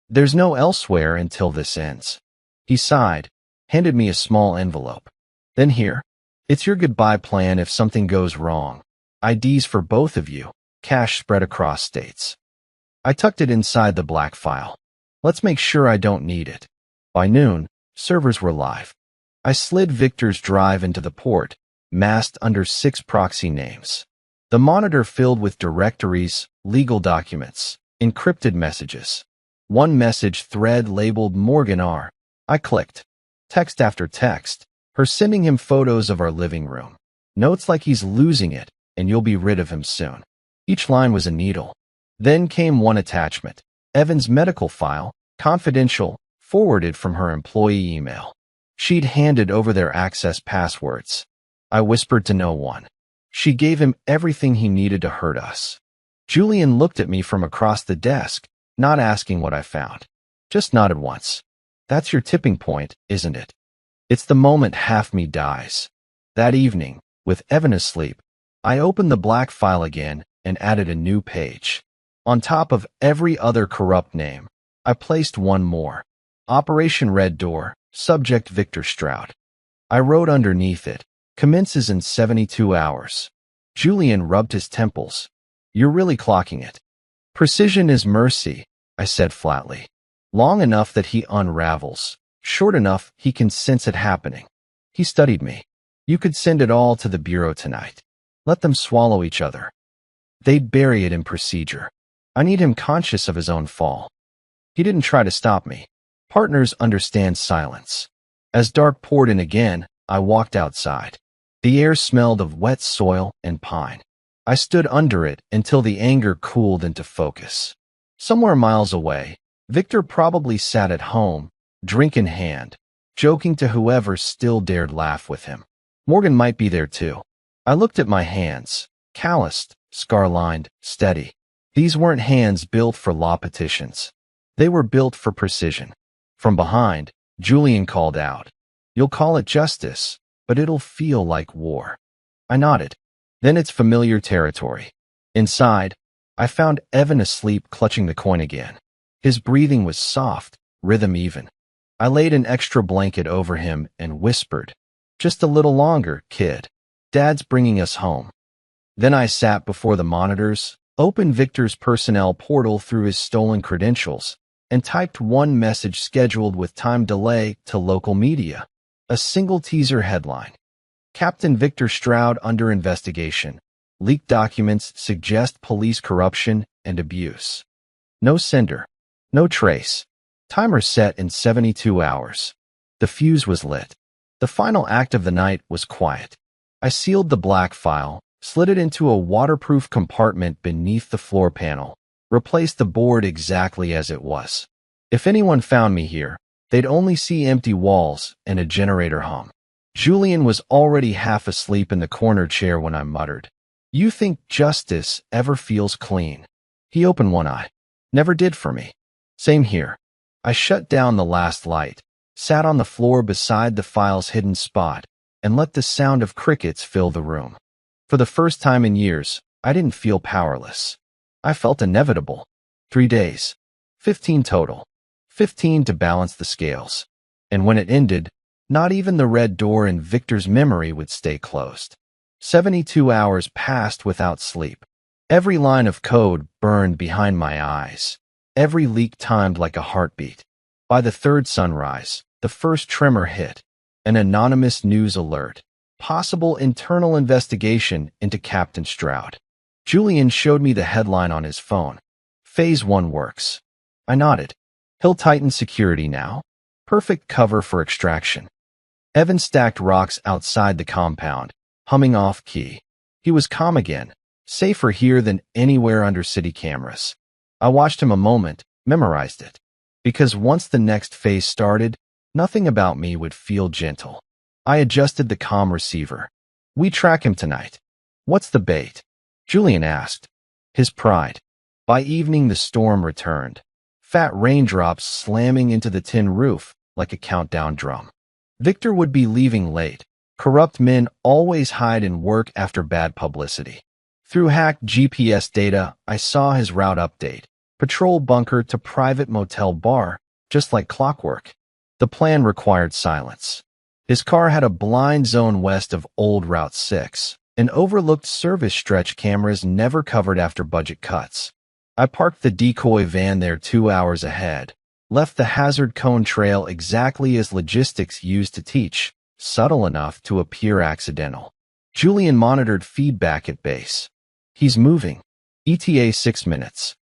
"There's no elsewhere until this ends." He sighed, handed me a small envelope. "Then here. It's your goodbye plan if something goes wrong. IDs for both of you, cash spread across states." I tucked it inside the black file. Let's make sure I don't need it. By noon, servers were live. I slid Victor's drive into the port, masked under 6 proxy names. The monitor filled with directories, legal documents, encrypted messages. 1 message thread labeled Morgan R. I clicked. Text after text, her sending him photos of our living room. Notes like he's losing it, and you'll be rid of him soon. Each line was a needle. Then came 1 attachment. Evan's medical file, confidential, forwarded from her employee email. She'd handed over their access passwords. I whispered to no one. She gave him everything he needed to hurt us. Julian looked at me from across the desk, not asking what I found. Just nodded once. "That's your tipping point, isn't it? It's the moment half me dies." That evening, with Evan asleep, I opened the black file again and added a new page. On top of every other corrupt name, I placed 1 more. Operation Red Door, subject Victor Stroud. I wrote underneath it, commences in 72 hours. Julian rubbed his temples. "You're really clocking it." "Precision is mercy," I said flatly. "Long enough that he unravels, short enough he can sense it happening." He studied me. "You could send it all to the Bureau tonight. Let them swallow each other. They'd bury it in procedure. I need him conscious of his own fall." He didn't try to stop me. Partners understand silence. As dark poured in again, I walked outside. The air smelled of wet soil and pine. I stood under it until the anger cooled into focus. Somewhere miles away, Victor probably sat at home, drink in hand, joking to whoever still dared laugh with him. Morgan might be there too. I looked at my hands, calloused, scar-lined, steady. These weren't hands built for law petitions. They were built for precision. From behind, Julian called out, "You'll call it justice, but it'll feel like war." I nodded. Then it's familiar territory. Inside, I found Evan asleep clutching the coin again. His breathing was soft, rhythm even. I laid an extra blanket over him and whispered, "Just a little longer, kid. Dad's bringing us home." Then I sat before the monitors, opened Victor's personnel portal through his stolen credentials, and typed one message scheduled with time delay to local media. A single teaser headline. Captain Victor Stroud under investigation. Leaked documents suggest police corruption and abuse. No sender. No trace. Timer set in 72 hours. The fuse was lit. The final act of the night was quiet. I sealed the black file, slid it into a waterproof compartment beneath the floor panel, replaced the board exactly as it was. If anyone found me here, they'd only see empty walls and a generator hum. Julian was already half asleep in the corner chair when I muttered, "You think justice ever feels clean?" He opened one eye. "Never did for me." Same here. I shut down the last light, sat on the floor beside the file's hidden spot, and let the sound of crickets fill the room. For the first time in years, I didn't feel powerless. I felt inevitable. 3 days. 15 total. 15 to balance the scales. And when it ended, not even the red door in Victor's memory would stay closed. 72 hours passed without sleep. Every line of code burned behind my eyes. Every leak timed like a heartbeat. By the third sunrise, the first tremor hit. An anonymous news alert. Possible internal investigation into Captain Stroud. Julian showed me the headline on his phone. Phase 1 works. I nodded. He'll tighten security now. Perfect cover for extraction. Evan stacked rocks outside the compound, humming off-key. He was calm again, safer here than anywhere under city cameras. I watched him a moment, memorized it. Because once the next phase started, nothing about me would feel gentle. I adjusted the comm receiver. "We track him tonight." "What's the bait?" Julian asked. His pride. By evening the storm returned. Fat raindrops slamming into the tin roof like a countdown drum. Victor would be leaving late. Corrupt men always hide in work after bad publicity. Through hacked GPS data, I saw his route update. Patrol bunker to private motel bar, just like clockwork. The plan required silence. His car had a blind zone west of Old Route 6, an overlooked service stretch cameras never covered after budget cuts. I parked the decoy van there 2 hours ahead, left the hazard cone trail exactly as logistics used to teach, subtle enough to appear accidental. Julian monitored feedback at base. "He's moving. ETA 6 minutes.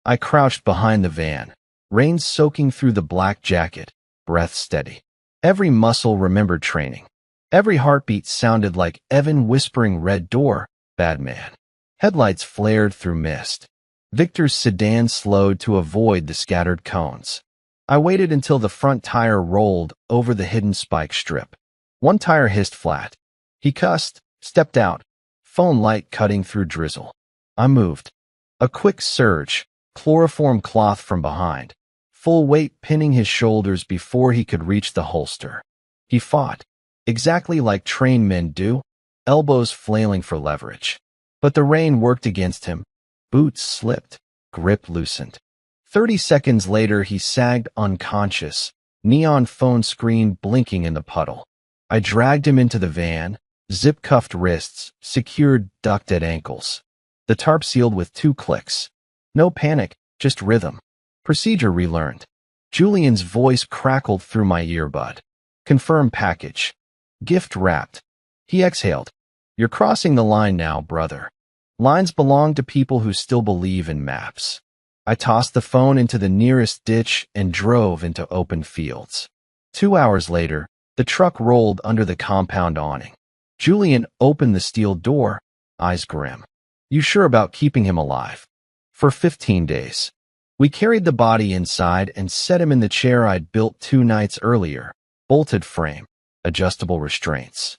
I crouched behind the van, rain soaking through the black jacket, breath steady. Every muscle remembered training. Every heartbeat sounded like Evan whispering red door, bad man. Headlights flared through mist. Victor's sedan slowed to avoid the scattered cones. I waited until the front tire rolled over the hidden spike strip. One tire hissed flat. He cussed, stepped out, phone light cutting through drizzle. I moved. A quick surge, chloroform cloth from behind, full weight pinning his shoulders before he could reach the holster. He fought, exactly like trained men do, elbows flailing for leverage. But the rain worked against him. Boots slipped, grip loosened. 30 seconds later, he sagged unconscious, neon phone screen blinking in the puddle. I dragged him into the van, zip-cuffed wrists, secured ducked at ankles. The tarp sealed with 2 clicks. No panic, just rhythm. Procedure relearned. Julian's voice crackled through my earbud. Confirm package. Gift wrapped. He exhaled. "You're crossing the line now, brother. Lines belong to people who still believe in maps." I tossed the phone into the nearest ditch and drove into open fields. 2 hours later, the truck rolled under the compound awning. Julian opened the steel door, eyes grim. "You sure about keeping him alive?" "For 15 days. We carried the body inside and set him in the chair I'd built 2 nights earlier. Bolted frame, adjustable restraints.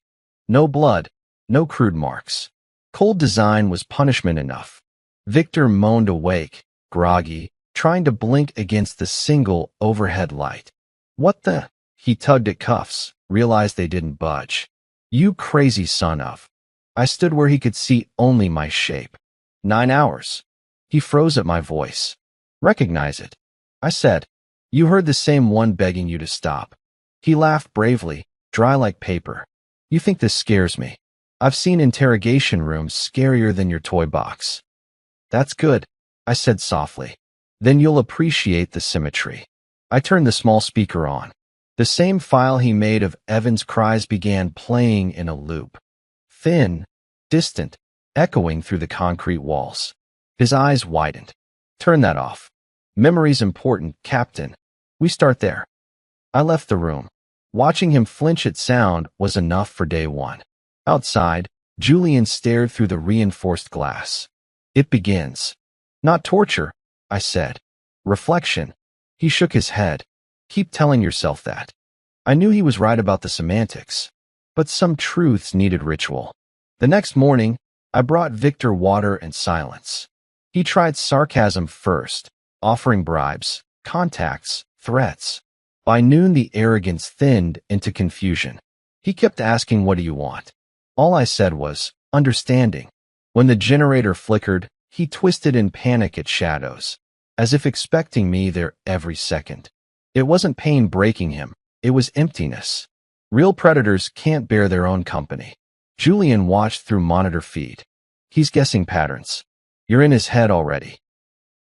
No blood, no crude marks. Cold design was punishment enough. Victor moaned awake, groggy, trying to blink against the single overhead light. What the? He tugged at cuffs, realized they didn't budge. You crazy son of. I stood where he could see only my shape. 9 hours. He froze at my voice. Recognize it. I said, you heard the same one begging you to stop. He laughed bravely, dry like paper. You think this scares me? I've seen interrogation rooms scarier than your toy box. That's good, I said softly. Then you'll appreciate the symmetry. I turned the small speaker on. The same file he made of Evan's cries began playing in a loop. Thin, distant, echoing through the concrete walls. His eyes widened. Turn that off. Memory's important, Captain. We start there. I left the room. Watching him flinch at sound was enough for day one. Outside, Julian stared through the reinforced glass. It begins. Not torture, I said. Reflection. He shook his head. Keep telling yourself that. I knew he was right about the semantics, but some truths needed ritual. The next morning, I brought Victor water and silence. He tried sarcasm first, offering bribes, contacts, threats. By noon, the arrogance thinned into confusion. He kept asking, what do you want? All I said was, understanding. When the generator flickered, he twisted in panic at shadows, as if expecting me there every second. It wasn't pain breaking him, it was emptiness. Real predators can't bear their own company. Julian watched through monitor feed. He's guessing patterns. You're in his head already.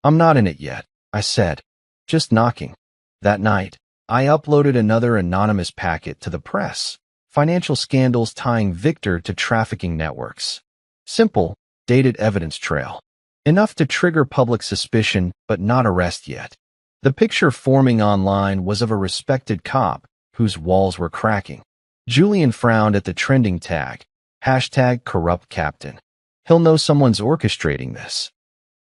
I'm not in it yet, I said. Just knocking. That night, I uploaded another anonymous packet to the press. Financial scandals tying Victor to trafficking networks. Simple, dated evidence trail. Enough to trigger public suspicion, but not arrest yet. The picture forming online was of a respected cop whose walls were cracking. Julian frowned at the trending tag, #corruptcaptain. He'll know someone's orchestrating this.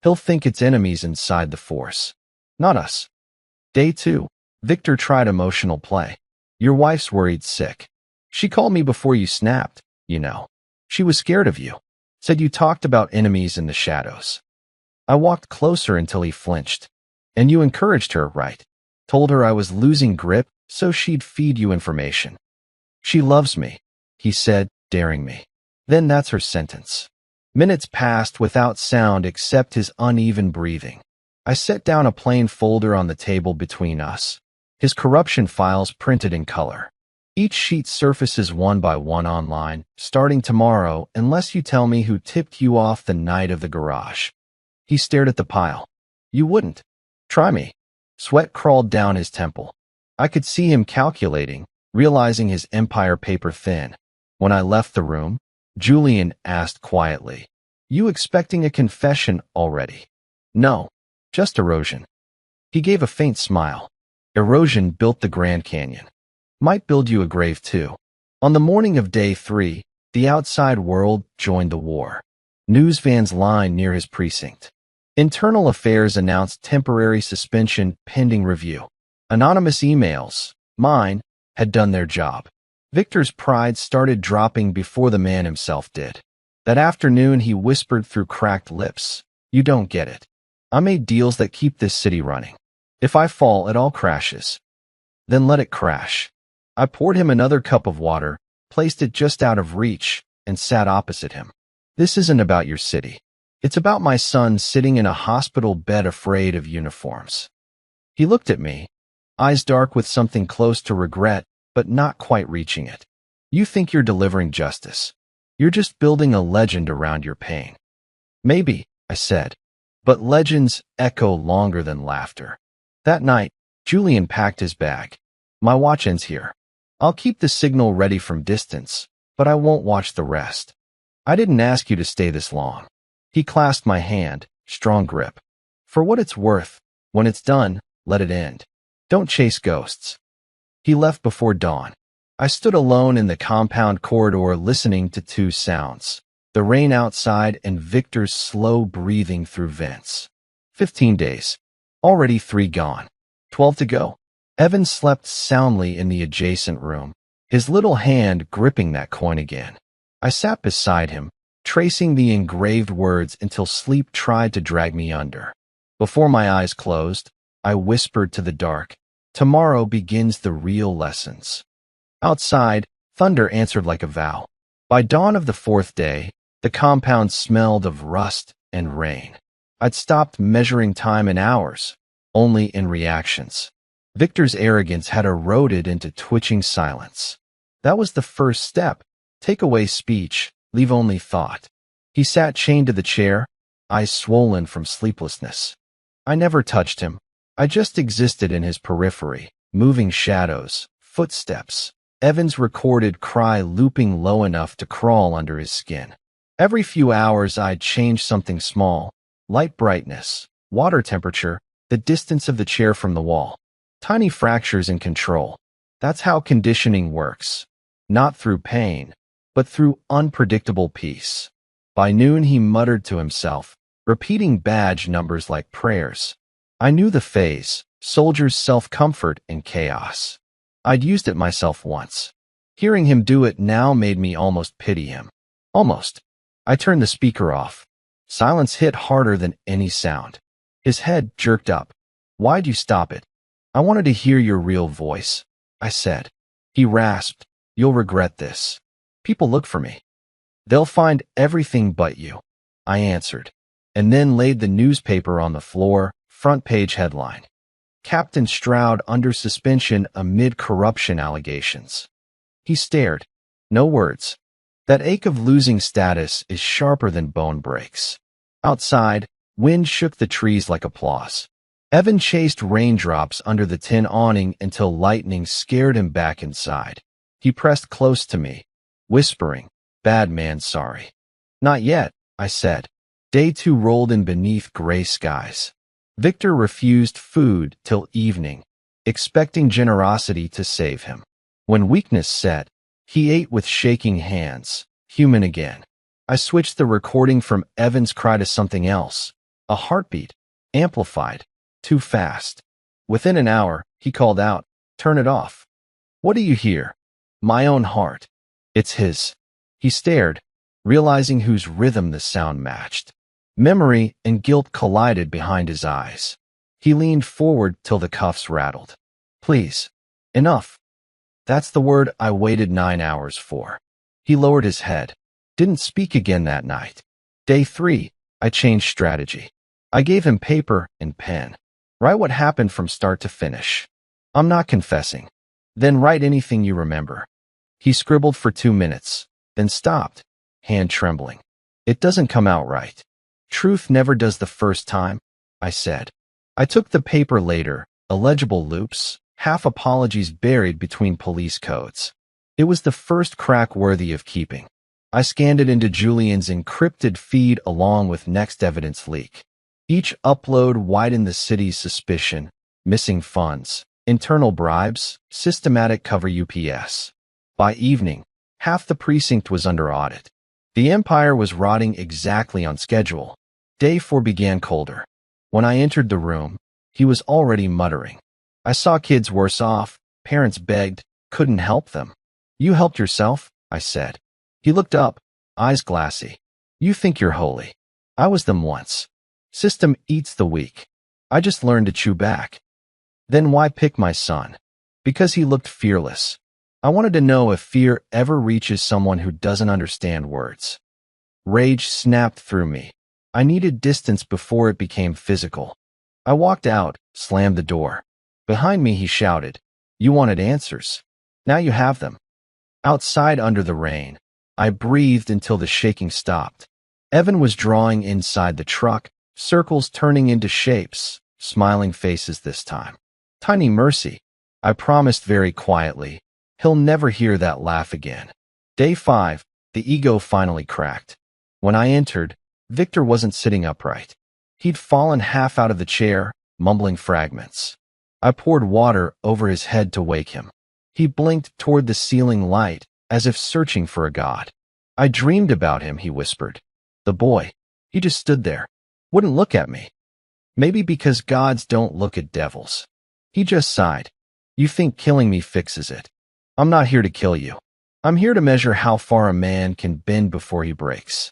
He'll think it's enemies inside the force. Not us. Day 2. Victor tried emotional play. Your wife's worried sick. She called me before you snapped, you know. She was scared of you. Said you talked about enemies in the shadows. I walked closer until he flinched. And you encouraged her, right? Told her I was losing grip so she'd feed you information. She loves me, he said, daring me. Then that's her sentence. Minutes passed without sound except his uneven breathing. I set down a plain folder on the table between us. His corruption files printed in color. Each sheet surfaces one by one online, starting tomorrow, unless you tell me who tipped you off the night of the garage. He stared at the pile. You wouldn't. Try me. Sweat crawled down his temple. I could see him calculating, realizing his empire paper thin. When I left the room, Julian asked quietly, You expecting a confession already? No, just erosion. He gave a faint smile. Erosion built the Grand Canyon. Might build you a grave too. On the morning of day 3, the outside world joined the war. News vans lined near his precinct. Internal Affairs announced temporary suspension pending review. Anonymous emails, mine, had done their job. Victor's pride started dropping before the man himself did. That afternoon he whispered through cracked lips, You don't get it. I made deals that keep this city running. If I fall, it all crashes. Then let it crash. I poured him another cup of water, placed it just out of reach, and sat opposite him. This isn't about your city. It's about my son sitting in a hospital bed afraid of uniforms. He looked at me, eyes dark with something close to regret, but not quite reaching it. You think you're delivering justice. You're just building a legend around your pain. Maybe, I said, but legends echo longer than laughter. That night, Julian packed his bag. My watch ends here. I'll keep the signal ready from distance, but I won't watch the rest. I didn't ask you to stay this long. He clasped my hand, strong grip. For what it's worth, when it's done, let it end. Don't chase ghosts. He left before dawn. I stood alone in the compound corridor listening to two sounds, the rain outside and Victor's slow breathing through vents. 15 days. Already 3 gone. 12 to go. Evan slept soundly in the adjacent room, his little hand gripping that coin again. I sat beside him, tracing the engraved words until sleep tried to drag me under. Before my eyes closed, I whispered to the dark, "Tomorrow begins the real lessons." Outside, thunder answered like a vow. By dawn of the 4th day, the compound smelled of rust and rain. I'd stopped measuring time in hours, only in reactions. Victor's arrogance had eroded into twitching silence. That was the first step. Take away speech, leave only thought. He sat chained to the chair, eyes swollen from sleeplessness. I never touched him. I just existed in his periphery, moving shadows, footsteps, Evan's recorded cry looping low enough to crawl under his skin. Every few hours I'd change something small, light brightness, water temperature, the distance of the chair from the wall. Tiny fractures in control. That's how conditioning works. Not through pain, but through unpredictable peace. By noon he muttered to himself, repeating badge numbers like prayers. I knew the phase, soldier's self-comfort in chaos. I'd used it myself once. Hearing him do it now made me almost pity him. Almost. I turned the speaker off. Silence hit harder than any sound. His head jerked up. "Why'd you stop it?" "I wanted to hear your real voice," I said. He rasped, "You'll regret this. People look for me. They'll find everything but you," I answered, and then laid the newspaper on the floor, front page headline. Captain Stroud under suspension amid corruption allegations. He stared. No words. That ache of losing status is sharper than bone breaks. Outside, wind shook the trees like applause. Evan chased raindrops under the tin awning until lightning scared him back inside. He pressed close to me, whispering, "Bad man, sorry." "Not yet," I said. Day 2 rolled in beneath gray skies. Victor refused food till evening, expecting generosity to save him. When weakness set, he ate with shaking hands, human again. I switched the recording from Evan's cry to something else, a heartbeat, amplified, too fast. Within an hour, he called out, "Turn it off." "What do you hear?" "My own heart." "It's his." He stared, realizing whose rhythm the sound matched. Memory and guilt collided behind his eyes. He leaned forward till the cuffs rattled. "Please. Enough." That's the word I waited 9 hours for. He lowered his head. Didn't speak again that night. Day 3, I changed strategy. I gave him paper and pen. Write what happened from start to finish. I'm not confessing. Then write anything you remember. He scribbled for 2 minutes, then stopped, hand trembling. "It doesn't come out right." "Truth never does the first time," I said. I took the paper later, illegible loops, half apologies buried between police codes. It was the first crack worthy of keeping. I scanned it into Julian's encrypted feed along with next evidence leak. Each upload widened the city's suspicion, missing funds, internal bribes, systematic cover UPS. By evening, half the precinct was under audit. The empire was rotting exactly on schedule. Day 4 began colder. When I entered the room, he was already muttering. "I saw kids worse off, parents begged, couldn't help them." "You helped yourself," I said. He looked up, eyes glassy. "You think you're holy. I was them once. System eats the weak. I just learned to chew back." "Then why pick my son?" "Because he looked fearless. I wanted to know if fear ever reaches someone who doesn't understand words." Rage snapped through me. I needed distance before it became physical. I walked out, slammed the door. Behind me he shouted, "You wanted answers. Now you have them." Outside under the rain, I breathed until the shaking stopped. Evan was drawing inside the truck, circles turning into shapes, smiling faces this time. "Tiny mercy," I promised very quietly. He'll never hear that laugh again. Day 5, the ego finally cracked. When I entered, Victor wasn't sitting upright. He'd fallen half out of the chair, mumbling fragments. I poured water over his head to wake him. He blinked toward the ceiling light, as if searching for a god. "I dreamed about him," he whispered. "The boy. He just stood there. Wouldn't look at me." Maybe because gods don't look at devils. He just sighed. You think killing me fixes it. I'm not here to kill you. I'm here to measure how far a man can bend before he breaks.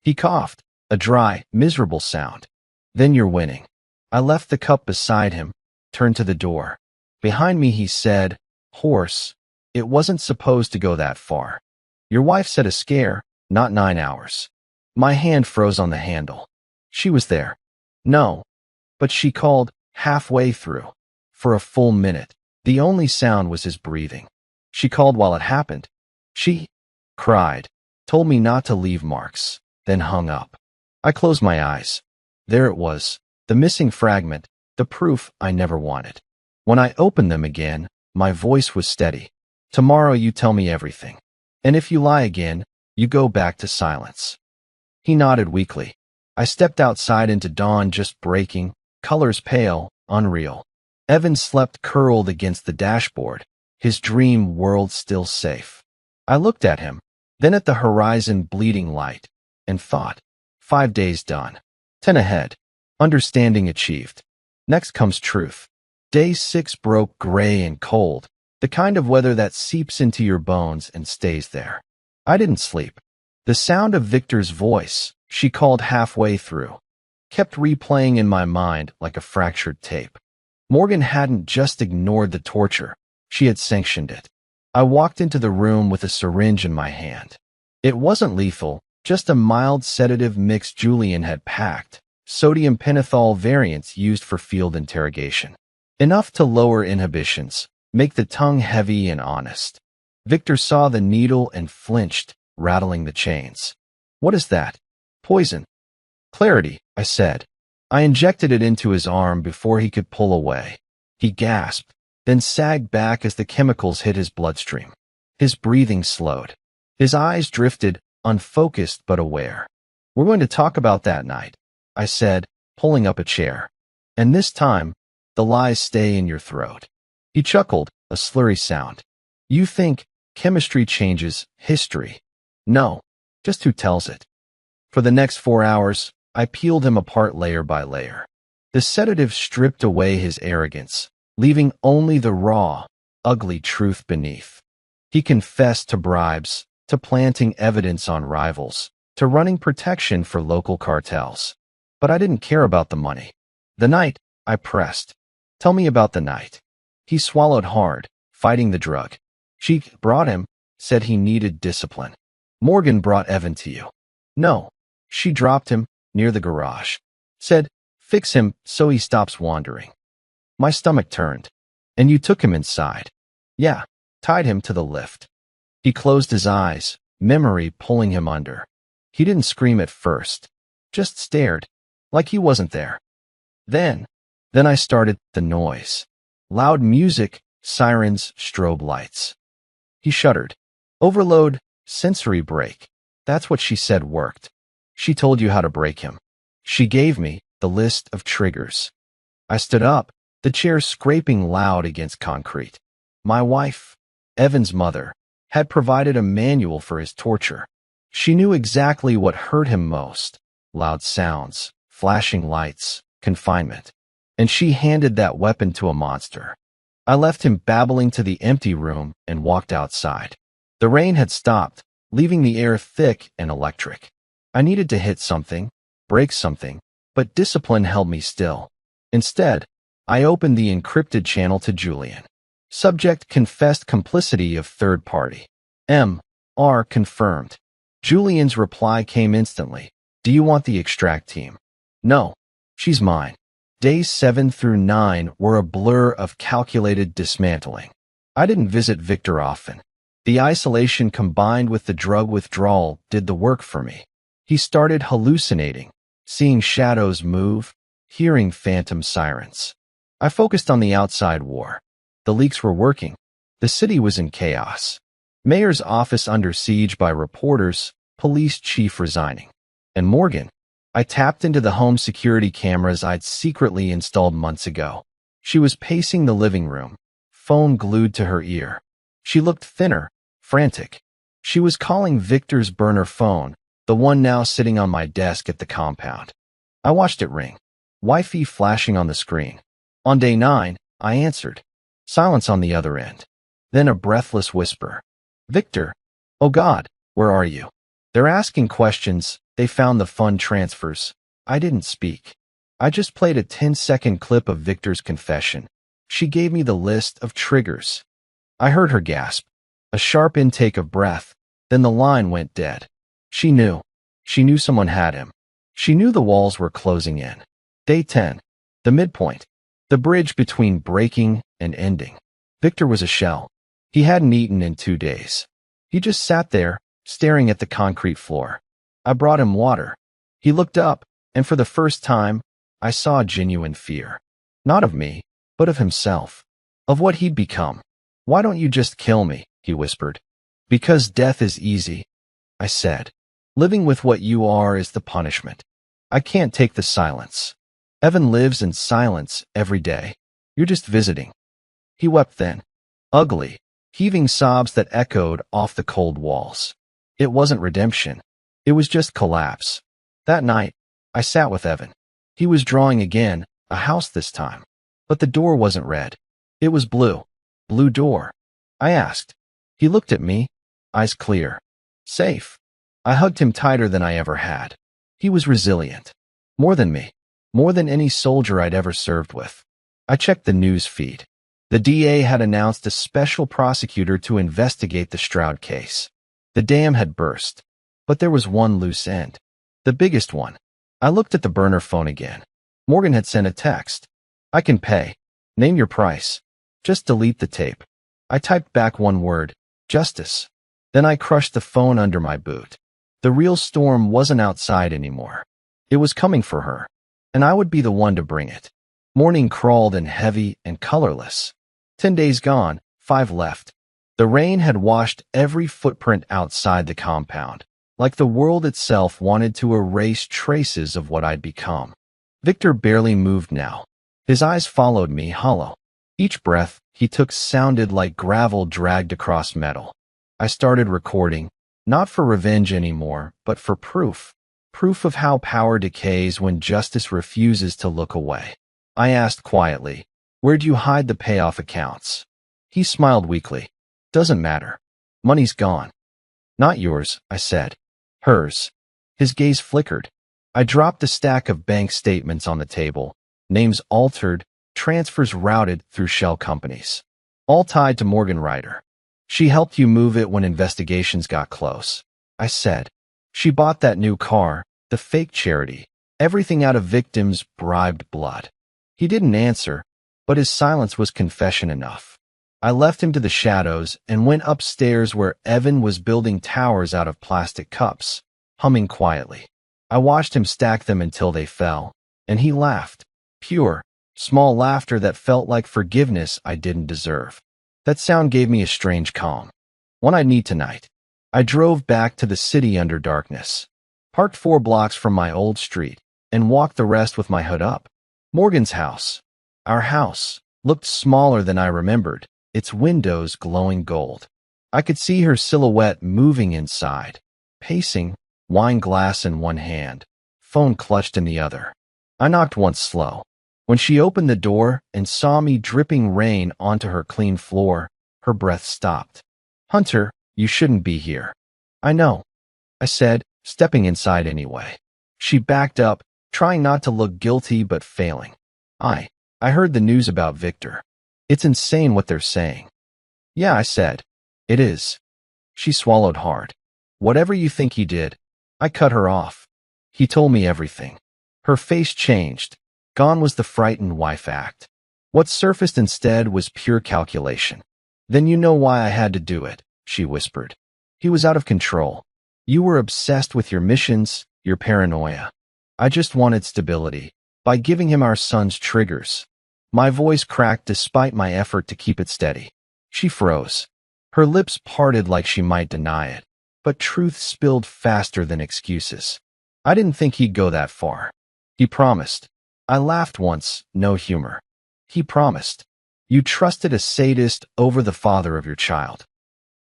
He coughed, a dry, miserable sound. Then you're winning. I left the cup beside him, turned to the door. Behind me he said, Horse, it wasn't supposed to go that far. Your wife said a scare, not 9 hours. My hand froze on the handle. She was there. No. But she called, halfway through. For a full minute. The only sound was his breathing. She called while it happened. She cried, told me not to leave marks, then hung up. I closed my eyes. There it was, the missing fragment, the proof I never wanted. When I opened them again, my voice was steady. Tomorrow you tell me everything. And if you lie again, you go back to silence. He nodded weakly. I stepped outside into dawn just breaking, colors pale, unreal. Evan slept curled against the dashboard, his dream world still safe. I looked at him, then at the horizon bleeding light, and thought, 5 days done. 10 ahead. Understanding achieved. Next comes truth. Day 6 broke gray and cold, the kind of weather that seeps into your bones and stays there. I didn't sleep. The sound of Victor's voice, she called halfway through, kept replaying in my mind like a fractured tape. Morgan hadn't just ignored the torture, she had sanctioned it. I walked into the room with a syringe in my hand. It wasn't lethal, just a mild sedative mix Julian had packed, sodium pentothal variants used for field interrogation. Enough to lower inhibitions, make the tongue heavy and honest. Victor saw the needle and flinched, rattling the chains. What is that? Poison. Clarity, I said. I injected it into his arm before he could pull away. He gasped, then sagged back as the chemicals hit his bloodstream. His breathing slowed. His eyes drifted, unfocused but aware. We're going to talk about that night, I said, pulling up a chair. And this time, the lies stay in your throat. He chuckled, a slurry sound. You think chemistry changes history? No, just who tells it. For the next 4 hours, I peeled him apart layer by layer. The sedative stripped away his arrogance, leaving only the raw, ugly truth beneath. He confessed to bribes, to planting evidence on rivals, to running protection for local cartels. But I didn't care about the money. The night, I pressed. Tell me about the night. He swallowed hard, fighting the drug. She brought him, said he needed discipline. Morgan brought Evan to you. No. She dropped him, near the garage. Said, fix him so he stops wandering. My stomach turned. And you took him inside. Yeah, tied him to the lift. He closed his eyes, memory pulling him under. He didn't scream at first, just stared, like he wasn't there. Then I started the noise. Loud music, sirens, strobe lights. He shuddered. Overload, sensory break. That's what she said worked. She told you how to break him. She gave me the list of triggers. I stood up, the chair scraping loud against concrete. My wife, Evan's mother, had provided a manual for his torture. She knew exactly what hurt him most. Loud sounds, flashing lights, confinement. And she handed that weapon to a monster. I left him babbling to the empty room and walked outside. The rain had stopped, leaving the air thick and electric. I needed to hit something, break something, but discipline held me still. Instead, I opened the encrypted channel to Julian. Subject confessed complicity of third party. M.R. confirmed. Julian's reply came instantly. Do you want the extract team? No. She's mine. Days 7 through 9 were a blur of calculated dismantling. I didn't visit Victor often. The isolation combined with the drug withdrawal did the work for me. He started hallucinating, seeing shadows move, hearing phantom sirens. I focused on the outside war. The leaks were working. The city was in chaos. Mayor's office under siege by reporters, police chief resigning. And Morgan. I tapped into the home security cameras I'd secretly installed months ago. She was pacing the living room, phone glued to her ear. She looked thinner, frantic. She was calling Victor's burner phone, the one now sitting on my desk at the compound. I watched it ring. Wi-Fi flashing on the screen. On day 9, I answered. Silence on the other end. Then a breathless whisper. Victor. Oh God, where are you? They're asking questions. They found the fund transfers. I didn't speak. I just played a 10-second clip of Victor's confession. She gave me the list of triggers. I heard her gasp. A sharp intake of breath. Then the line went dead. She knew. She knew someone had him. She knew the walls were closing in. Day 10. The midpoint. The bridge between breaking and ending. Victor was a shell. He hadn't eaten in 2 days. He just sat there, staring at the concrete floor. I brought him water. He looked up, and for the first time, I saw genuine fear. Not of me, but of himself. Of what he'd become. Why don't you just kill me? He whispered. Because death is easy, I said. Living with what you are is the punishment. I can't take the silence. Evan lives in silence every day. You're just visiting. He wept then. Ugly, heaving sobs that echoed off the cold walls. It wasn't redemption. It was just collapse. That night, I sat with Evan. He was drawing again, a house this time. But the door wasn't red. It was blue. Blue door. I asked. He looked at me, eyes clear. Safe. I hugged him tighter than I ever had. He was resilient. More than me. More than any soldier I'd ever served with. I checked the news feed. The DA had announced a special prosecutor to investigate the Stroud case. The dam had burst. But there was one loose end. The biggest one. I looked at the burner phone again. Morgan had sent a text. I can pay. Name your price. Just delete the tape. I typed back one word. Justice. Then I crushed the phone under my boot. The real storm wasn't outside anymore. It was coming for her. And I would be the one to bring it. Morning crawled in heavy and colorless. 10 days gone, 5 left. The rain had washed every footprint outside the compound, like the world itself wanted to erase traces of what I'd become. Victor barely moved now. His eyes followed me, hollow. Each breath he took sounded like gravel dragged across metal. I started recording, not for revenge anymore, but for proof. Proof of how power decays when justice refuses to look away. I asked quietly, "Where'd you hide the payoff accounts?" He smiled weakly. "Doesn't matter. Money's gone." "Not yours," I said. "Hers." His gaze flickered. I dropped a stack of bank statements on the table, names altered, transfers routed through shell companies. All tied to Morgan Ryder. "She helped you move it when investigations got close," I said. "She bought that new car, the fake charity, everything out of victims' bribed blood." He didn't answer, but his silence was confession enough. I left him to the shadows and went upstairs where Evan was building towers out of plastic cups, humming quietly. I watched him stack them until they fell, and he laughed. Pure, small laughter that felt like forgiveness I didn't deserve. That sound gave me a strange calm. One I'd need tonight. I drove back to the city under darkness, parked 4 blocks from my old street, and walked the rest with my hood up. Morgan's house, our house, looked smaller than I remembered, its windows glowing gold. I could see her silhouette moving inside, pacing, wine glass in one hand, phone clutched in the other. I knocked once slow. When she opened the door and saw me dripping rain onto her clean floor, her breath stopped. "Hunter, you shouldn't be here." "I know," I said, stepping inside anyway. She backed up, trying not to look guilty but failing. I heard the news about Victor. It's insane what they're saying." "Yeah," I said. "It is." She swallowed hard. "Whatever you think he did." I cut her off. "He told me everything." Her face changed. Gone was the frightened wife act. What surfaced instead was pure calculation. "Then you know why I had to do it," she whispered. "He was out of control. You were obsessed with your missions, your paranoia. I just wanted stability, by giving him our son's triggers." My voice cracked despite my effort to keep it steady. She froze. Her lips parted like she might deny it, but truth spilled faster than excuses. "I didn't think he'd go that far. He promised." I laughed once, no humor. "He promised. You trusted a sadist over the father of your child."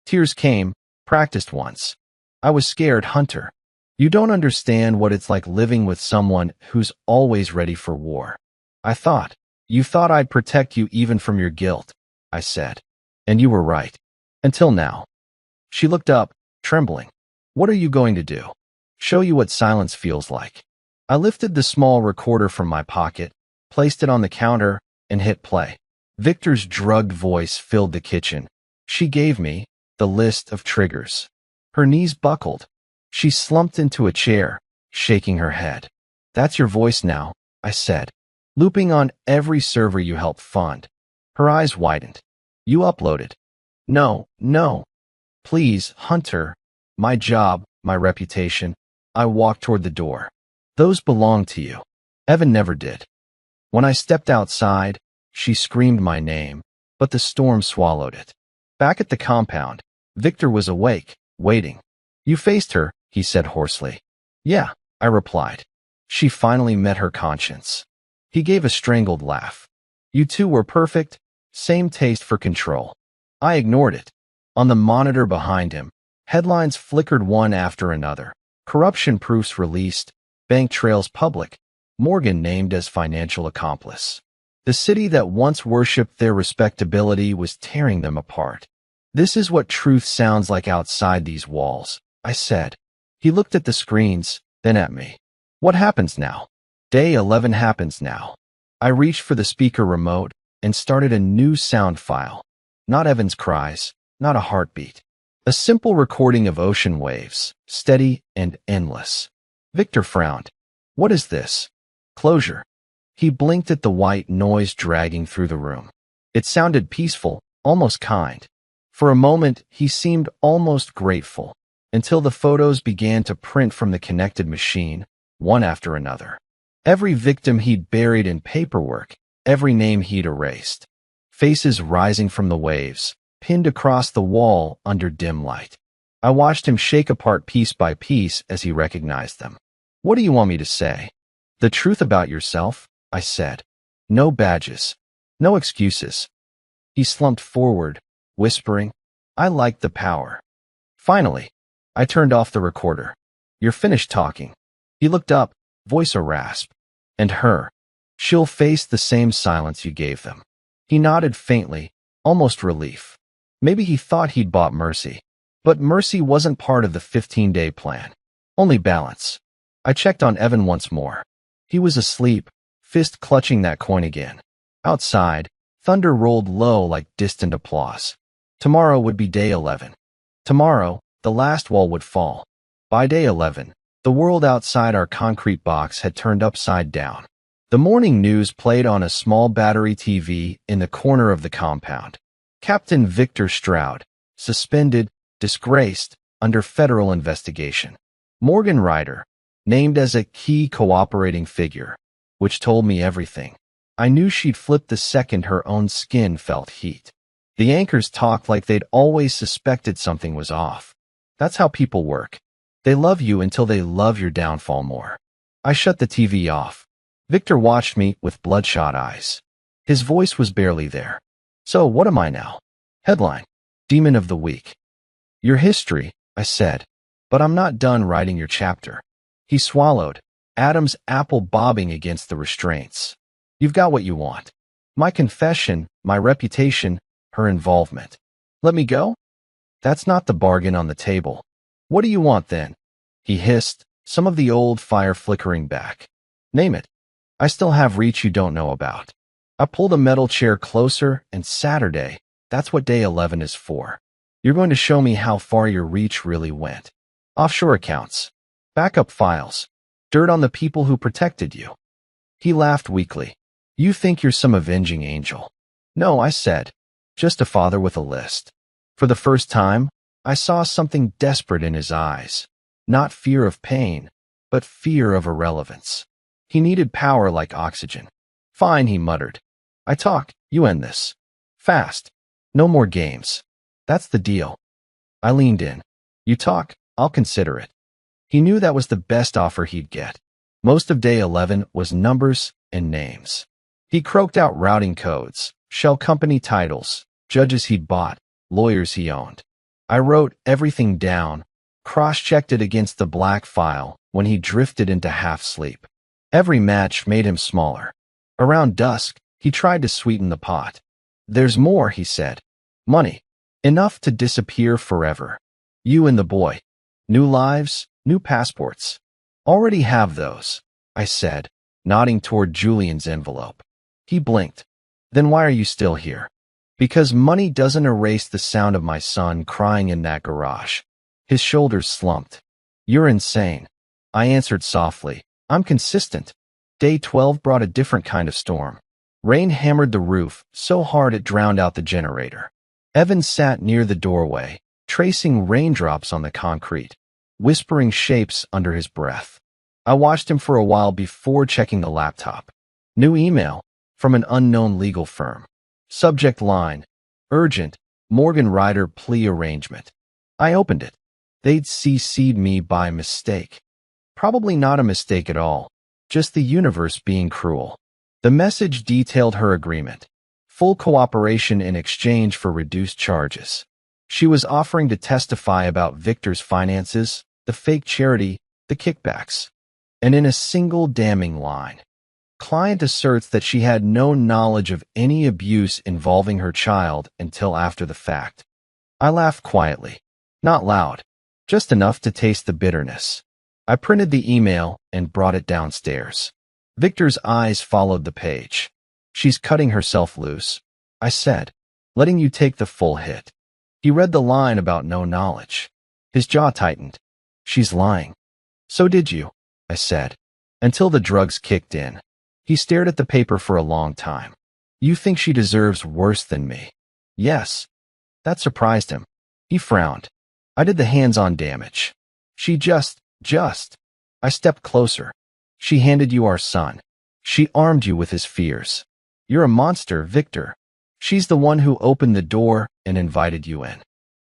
Tears came, practiced once. "I was scared, Hunter. You don't understand what it's like living with someone who's always ready for war. I thought. You thought I'd protect you even from your guilt, I said. And you were right. Until now. She looked up, trembling. What are you going to do? Show you what silence feels like. I lifted the small recorder from my pocket, placed it on the counter, and hit play. Victor's drugged voice filled the kitchen. She gave me the list of triggers. Her knees buckled. She slumped into a chair, shaking her head. That's your voice now, I said. Looping on every server you helped fund. Her eyes widened. You uploaded. No, no. Please, Hunter. My job, my reputation. I walked toward the door. Those belong to you. Evan never did. When I stepped outside, she screamed my name, but the storm swallowed it. Back at the compound, Victor was awake, waiting. You faced her, he said hoarsely. Yeah, I replied. She finally met her conscience. He gave a strangled laugh. You two were perfect, same taste for control. I ignored it. On the monitor behind him, headlines flickered one after another. Corruption proofs released, bank trails public, Morgan named as financial accomplice. The city that once worshipped their respectability was tearing them apart. This is what truth sounds like outside these walls, I said. He looked at the screens, then at me. What happens now? Day 11 happens now. I reached for the speaker remote and started a new sound file. Not Evan's cries, not a heartbeat. A simple recording of ocean waves, steady and endless. Victor frowned. What is this? Closure. He blinked at the white noise dragging through the room. It sounded peaceful, almost kind. For a moment, he seemed almost grateful, until the photos began to print from the connected machine, one after another. Every victim he'd buried in paperwork, every name he'd erased. Faces rising from the waves, pinned across the wall under dim light. I watched him shake apart piece by piece as he recognized them. What do you want me to say? The truth about yourself, I said. No badges. No excuses. He slumped forward, whispering, I like the power. Finally, I turned off the recorder. You're finished talking. He looked up, voice a rasp. And her. She'll face the same silence you gave them. He nodded faintly, almost relief. Maybe he thought he'd bought mercy. But mercy wasn't part of the 15-day plan. Only balance. I checked on Evan once more. He was asleep, fist clutching that coin again. Outside, thunder rolled low like distant applause. Tomorrow would be day 11. Tomorrow, the last wall would fall. By day 11, the world outside our concrete box had turned upside down. The morning news played on a small battery TV in the corner of the compound. Captain Victor Stroud, suspended, disgraced, under federal investigation. Morgan Ryder, named as a key cooperating figure, which told me everything. I knew she'd flip the second her own skin felt heat. The anchors talked like they'd always suspected something was off. That's how people work. They love you until they love your downfall more. I shut the TV off. Victor watched me with bloodshot eyes. His voice was barely there. So what am I now? Headline. Demon of the Week. Your history, I said. But I'm not done writing your chapter. He swallowed, Adam's apple bobbing against the restraints. You've got what you want. My confession, my reputation, her involvement. Let me go? That's not the bargain on the table. What do you want then? He hissed, some of the old fire flickering back. Name it. I still have reach you don't know about. I pulled a metal chair closer, and Saturday, that's what day 11 is for. You're going to show me how far your reach really went. Offshore accounts. Backup files. Dirt on the people who protected you. He laughed weakly. You think you're some avenging angel. No, I said. Just a father with a list. For the first time, I saw something desperate in his eyes. Not fear of pain, but fear of irrelevance. He needed power like oxygen. Fine, he muttered. I talk, you end this. Fast. No more games. That's the deal. I leaned in. You talk, I'll consider it. He knew that was the best offer he'd get. Most of day 11 was numbers and names. He croaked out routing codes, shell company titles, judges he'd bought, lawyers he owned. I wrote everything down, cross-checked it against the black file when he drifted into half-sleep. Every match made him smaller. Around dusk, he tried to sweeten the pot. "There's more," he said. "Money. Enough to disappear forever. You and the boy. New lives, new passports." "Already have those," I said, nodding toward Julian's envelope. He blinked. "Then why are you still here?" "Because money doesn't erase the sound of my son crying in that garage." His shoulders slumped. "You're insane." I answered softly. "I'm consistent." Day 12 brought a different kind of storm. Rain hammered the roof so hard it drowned out the generator. Evan sat near the doorway, tracing raindrops on the concrete, whispering shapes under his breath. I watched him for a while before checking the laptop. New email from an unknown legal firm. Subject line: urgent, Morgan Ryder plea arrangement. I opened it. They'd CC'd me by mistake. Probably not a mistake at all, just the universe being cruel. The message detailed her agreement: full cooperation in exchange for reduced charges. She was offering to testify about Victor's finances, the fake charity, the kickbacks. And in a single damning line, client asserts that she had no knowledge of any abuse involving her child until after the fact. I laughed quietly, not loud, just enough to taste the bitterness. I printed the email and brought it downstairs. Victor's eyes followed the page. "She's cutting herself loose," I said, "letting you take the full hit." He read the line about no knowledge. His jaw tightened. "She's lying." "So did you," I said, "until the drugs kicked in." He stared at the paper for a long time. "You think she deserves worse than me?" "Yes." That surprised him. He frowned. "I did the hands-on damage. She just. I stepped closer. She handed you our son. She armed you with his fears. You're a monster, Victor. She's the one who opened the door and invited you in."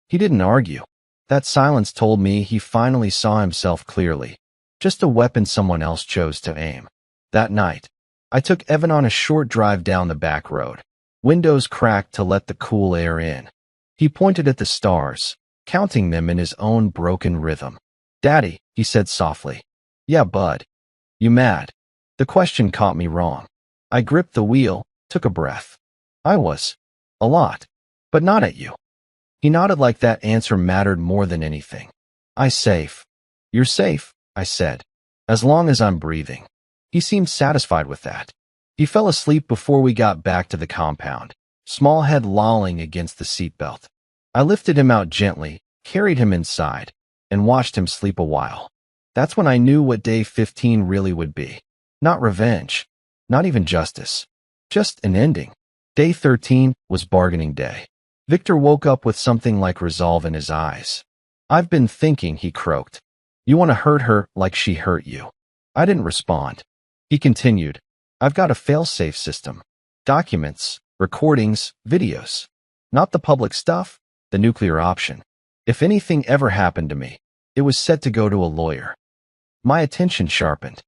He didn't argue. That silence told me he finally saw himself clearly, just a weapon someone else chose to aim. That night, I took Evan on a short drive down the back road. Windows cracked to let the cool air in. He pointed at the stars, counting them in his own broken rhythm. "Daddy," he said softly. "Yeah, bud. You mad?" The question caught me wrong. I gripped the wheel, took a breath. I was. A lot. But not at you. He nodded like that answer mattered more than anything. "I'm safe." "You're safe," I said, "as long as I'm breathing." He seemed satisfied with that. He fell asleep before we got back to the compound, small head lolling against the seatbelt. I lifted him out gently, carried him inside, and watched him sleep a while. That's when I knew what day 15 really would be. Not revenge, not even justice, just an ending. Day 13 was bargaining day. Victor woke up with something like resolve in his eyes. "I've been thinking," he croaked. "You want to hurt her like she hurt you." I didn't respond. He continued, "I've got a fail-safe system. Documents, recordings, videos. Not the public stuff, the nuclear option. If anything ever happened to me, it was set to go to a lawyer." My attention sharpened.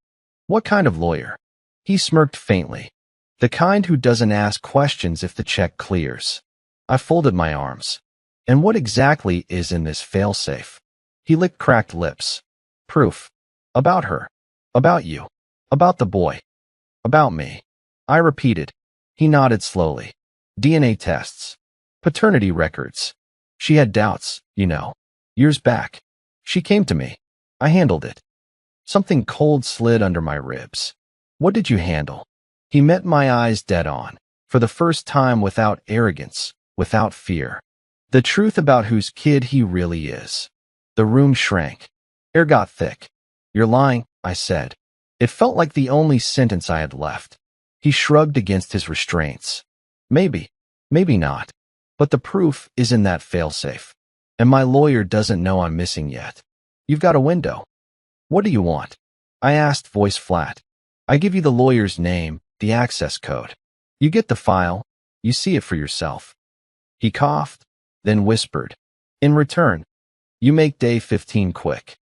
"What kind of lawyer?" He smirked faintly. "The kind who doesn't ask questions if the check clears." I folded my arms. "And what exactly is in this failsafe?" He licked cracked lips. "Proof. About her. About you. About the boy. About me." I repeated. He nodded slowly. "DNA tests. Paternity records. She had doubts, you know. Years back. She came to me. I handled it." Something cold slid under my ribs. "What did you handle?" He met my eyes dead on, for the first time without arrogance, without fear. The truth about whose kid he really is. The room shrank. Air got thick. "You're lying," I said. It felt like the only sentence I had left. He shrugged against his restraints. "Maybe, maybe not. But the proof is in that failsafe. And my lawyer doesn't know I'm missing yet. You've got a window." "What do you want?" I asked, voice flat. "I give you the lawyer's name, the access code. You get the file. You see it for yourself." He coughed, then whispered, "In return, you make day 15 quick."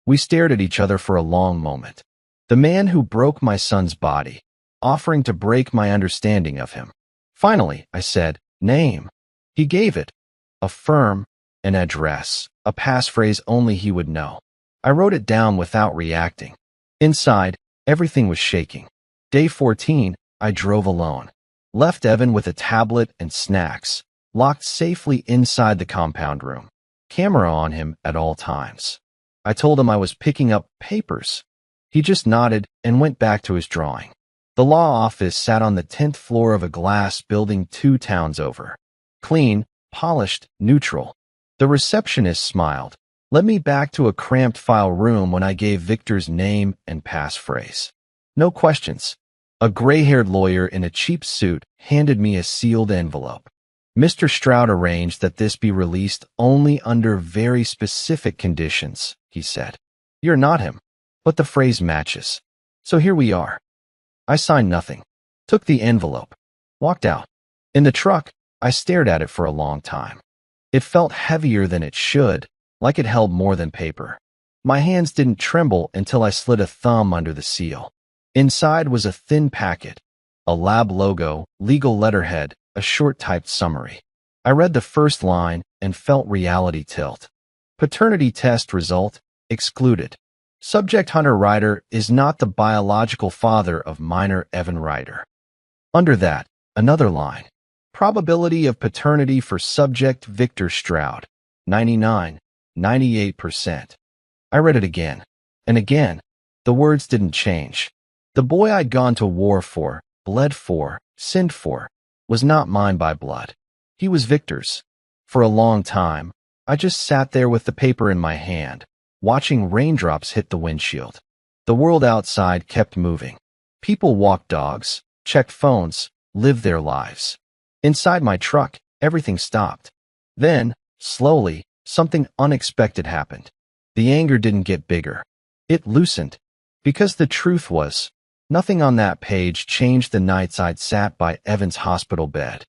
We stared at each other for a long moment. The man who broke my son's body, offering to break my understanding of him. Finally, I said, "Name." He gave it. A firm, an address. a passphrase only he would know. I wrote it down without reacting. Inside, everything was shaking. Day 14, I drove alone. Left Evan with a tablet and snacks, locked safely inside the compound room. Camera on him at all times. I told him I was picking up papers. He just nodded and went back to his drawing. The law office sat on the 10th floor of a glass building 2 towns over. Clean, polished, neutral. The receptionist smiled, led me back to a cramped file room when I gave Victor's name and passphrase. No questions. A gray-haired lawyer in a cheap suit handed me a sealed envelope. Mr. Stroud arranged that this be released only under very specific conditions, he said. You're not him, but the phrase matches. So here we are. I signed nothing, took the envelope, walked out. In the truck, I stared at it for a long time. It felt heavier than it should, like it held more than paper. My hands didn't tremble until I slid a thumb under the seal. Inside was a thin packet, a lab logo, legal letterhead, a short typed summary. I read the first line and felt reality tilt. Paternity test result excluded. Subject Hunter Ryder is not the biological father of minor Evan Ryder. Under that, another line. Probability of paternity for subject Victor Stroud, 98%. I read it again, and again. The words didn't change. The boy I'd gone to war for, bled for, sinned for, was not mine by blood. He was Victor's. For a long time, I just sat there with the paper in my hand, watching raindrops hit the windshield. The world outside kept moving. People walked dogs, checked phones, lived their lives. Inside my truck, everything stopped. Then, slowly, something unexpected happened. The anger didn't get bigger. It loosened. Because the truth was, nothing on that page changed the nights I'd sat by Evan's hospital bed.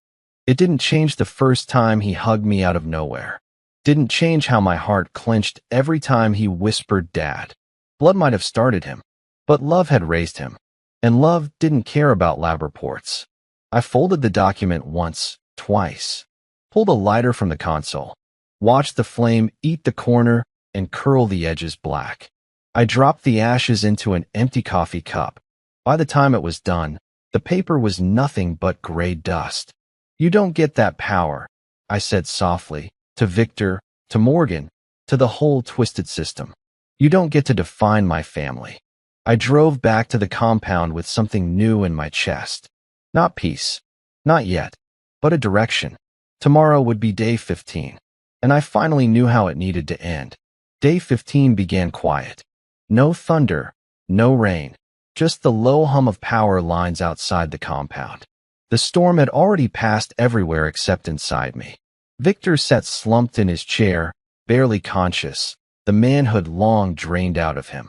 It didn't change the first time he hugged me out of nowhere. Didn't change how my heart clenched every time he whispered Dad. Blood might have started him, but love had raised him. And love didn't care about lab reports. I folded the document once, twice. Pulled a lighter from the console. Watched the flame eat the corner and curl the edges black. I dropped the ashes into an empty coffee cup. By the time it was done, the paper was nothing but gray dust. You don't get that power, I said softly, to Victor, to Morgan, to the whole twisted system. You don't get to define my family. I drove back to the compound with something new in my chest. Not peace. Not yet. But a direction. Tomorrow would be day 15. And I finally knew how it needed to end. Day 15 began quiet. No thunder, no rain, just the low hum of power lines outside the compound. The storm had already passed everywhere except inside me. Victor sat slumped in his chair, barely conscious, the manhood long drained out of him.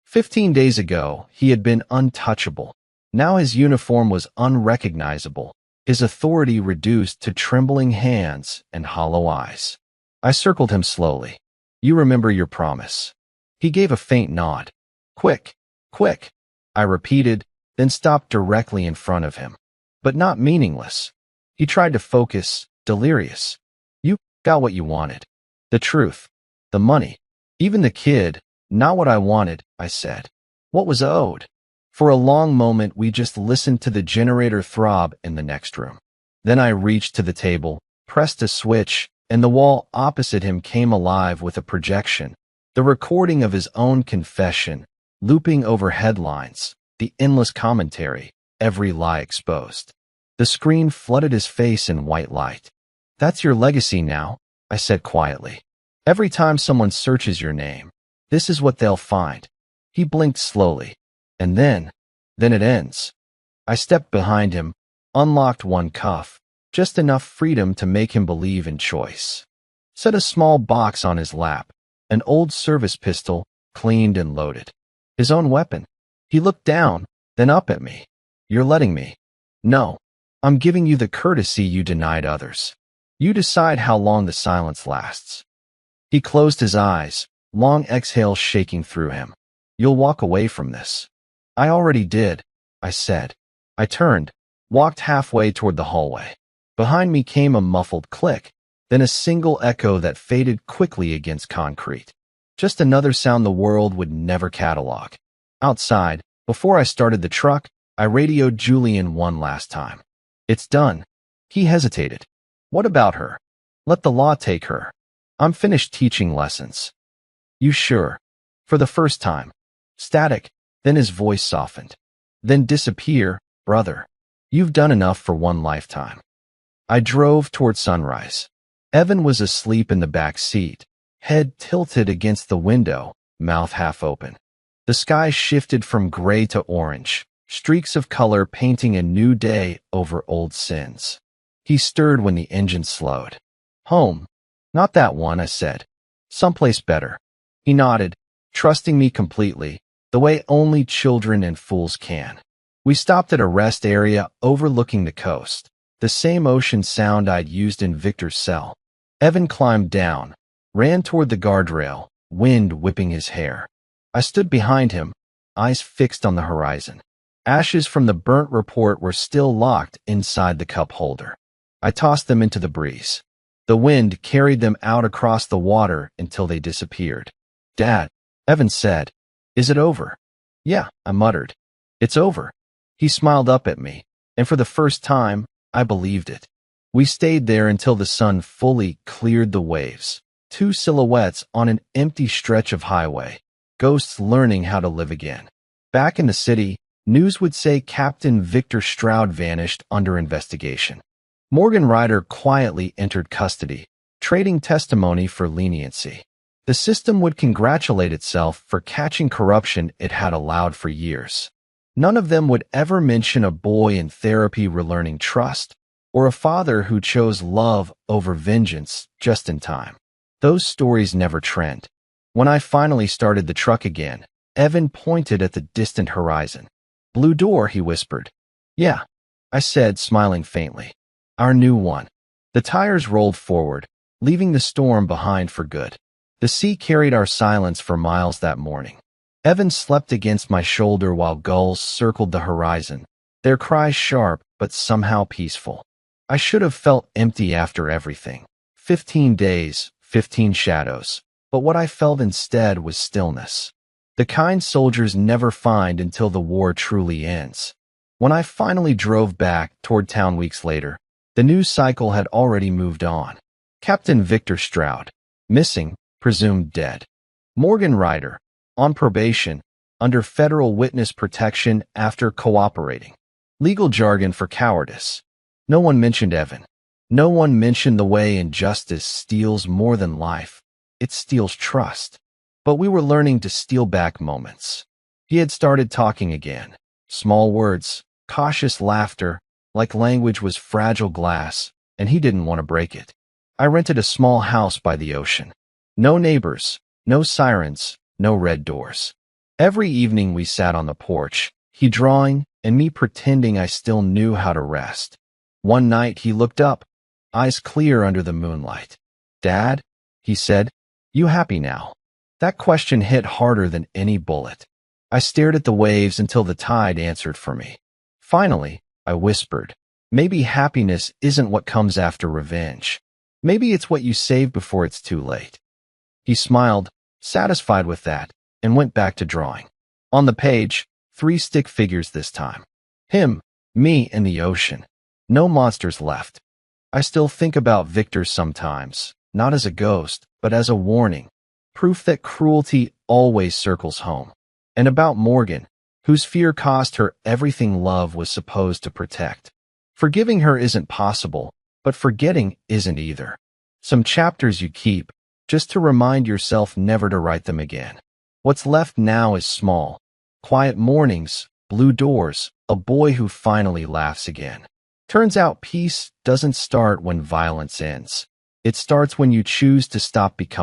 15 days ago, he had been untouchable. Now his uniform was unrecognizable, his authority reduced to trembling hands and hollow eyes. I circled him slowly. You remember your promise. He gave a faint nod. Quick, quick, I repeated, then stopped directly in front of him. But not meaningless. He tried to focus, delirious. You got what you wanted. The truth. The money. Even the kid. Not what I wanted, I said. What was owed? For a long moment, we just listened to the generator throb in the next room. Then I reached to the table, pressed a switch, and the wall opposite him came alive with a projection. The recording of his own confession, looping over headlines, the endless commentary, every lie exposed. The screen flooded his face in white light. That's your legacy now, I said quietly. Every time someone searches your name, this is what they'll find. He blinked slowly. And then it ends. I stepped behind him, unlocked one cuff, just enough freedom to make him believe in choice. Set a small box on his lap, an old service pistol, cleaned and loaded. His own weapon. He looked down, then up at me. You're letting me. No, I'm giving you the courtesy you denied others. You decide how long the silence lasts. He closed his eyes, long exhale shaking through him. You'll walk away from this. I already did, I said. I turned, walked halfway toward the hallway. Behind me came a muffled click, then a single echo that faded quickly against concrete. Just another sound the world would never catalog. Outside, before I started the truck, I radioed Julian one last time. It's done. He hesitated. What about her? Let the law take her. I'm finished teaching lessons. You sure? For the first time. Static, then his voice softened. Then disappear, brother. You've done enough for one lifetime. I drove toward sunrise. Evan was asleep in the back seat, head tilted against the window, mouth half open. The sky shifted from gray to orange, streaks of color painting a new day over old sins. He stirred when the engine slowed. Home. Not that one, I said. Someplace better. He nodded, trusting me completely, the way only children and fools can. We stopped at a rest area overlooking the coast, the same ocean sound I'd used in Victor's cell. Evan climbed down, ran toward the guardrail, wind whipping his hair. I stood behind him, eyes fixed on the horizon. Ashes from the burnt report were still locked inside the cup holder. I tossed them into the breeze. The wind carried them out across the water until they disappeared. Dad, Evan said, is it over? Yeah, I muttered. It's over. He smiled up at me, and for the first time, I believed it. We stayed there until the sun fully cleared the waves. Two silhouettes on an empty stretch of highway. Ghosts learning how to live again. Back in the city, news would say Captain Victor Stroud vanished under investigation. Morgan Ryder quietly entered custody, trading testimony for leniency. The system would congratulate itself for catching corruption it had allowed for years. None of them would ever mention a boy in therapy relearning trust, or a father who chose love over vengeance just in time. Those stories never trend. When I finally started the truck again, Evan pointed at the distant horizon. Blue door, he whispered. Yeah, I said, smiling faintly. Our new one. The tires rolled forward, leaving the storm behind for good. The sea carried our silence for miles that morning. Evan slept against my shoulder while gulls circled the horizon, their cries sharp but somehow peaceful. I should have felt empty after everything. 15 days, 15 shadows. But what I felt instead was stillness. The kind soldiers never find until the war truly ends. When I finally drove back toward town weeks later, the news cycle had already moved on. Captain Victor Stroud, missing, presumed dead. Morgan Ryder, on probation, under federal witness protection after cooperating. Legal jargon for cowardice. No one mentioned Evan. No one mentioned the way injustice steals more than life. It steals trust. But we were learning to steal back moments. He had started talking again. Small words, cautious laughter, like language was fragile glass, and he didn't want to break it. I rented a small house by the ocean. No neighbors, no sirens, no red doors. Every evening we sat on the porch, he drawing and me pretending I still knew how to rest. One night he looked up, eyes clear under the moonlight. Dad, he said, you happy now? That question hit harder than any bullet. I stared at the waves until the tide answered for me. Finally, I whispered, maybe happiness isn't what comes after revenge. Maybe it's what you save before it's too late. He smiled, satisfied with that, and went back to drawing. On the page, 3 stick figures this time. Him, me, and the ocean. No monsters left. I still think about Victor sometimes, not as a ghost, but as a warning. Proof that cruelty always circles home. And about Morgan, whose fear cost her everything love was supposed to protect. Forgiving her isn't possible, but forgetting isn't either. Some chapters you keep, just to remind yourself never to write them again. What's left now is small. Quiet mornings, blue doors, a boy who finally laughs again. Turns out peace doesn't start when violence ends. It starts when you choose to stop becoming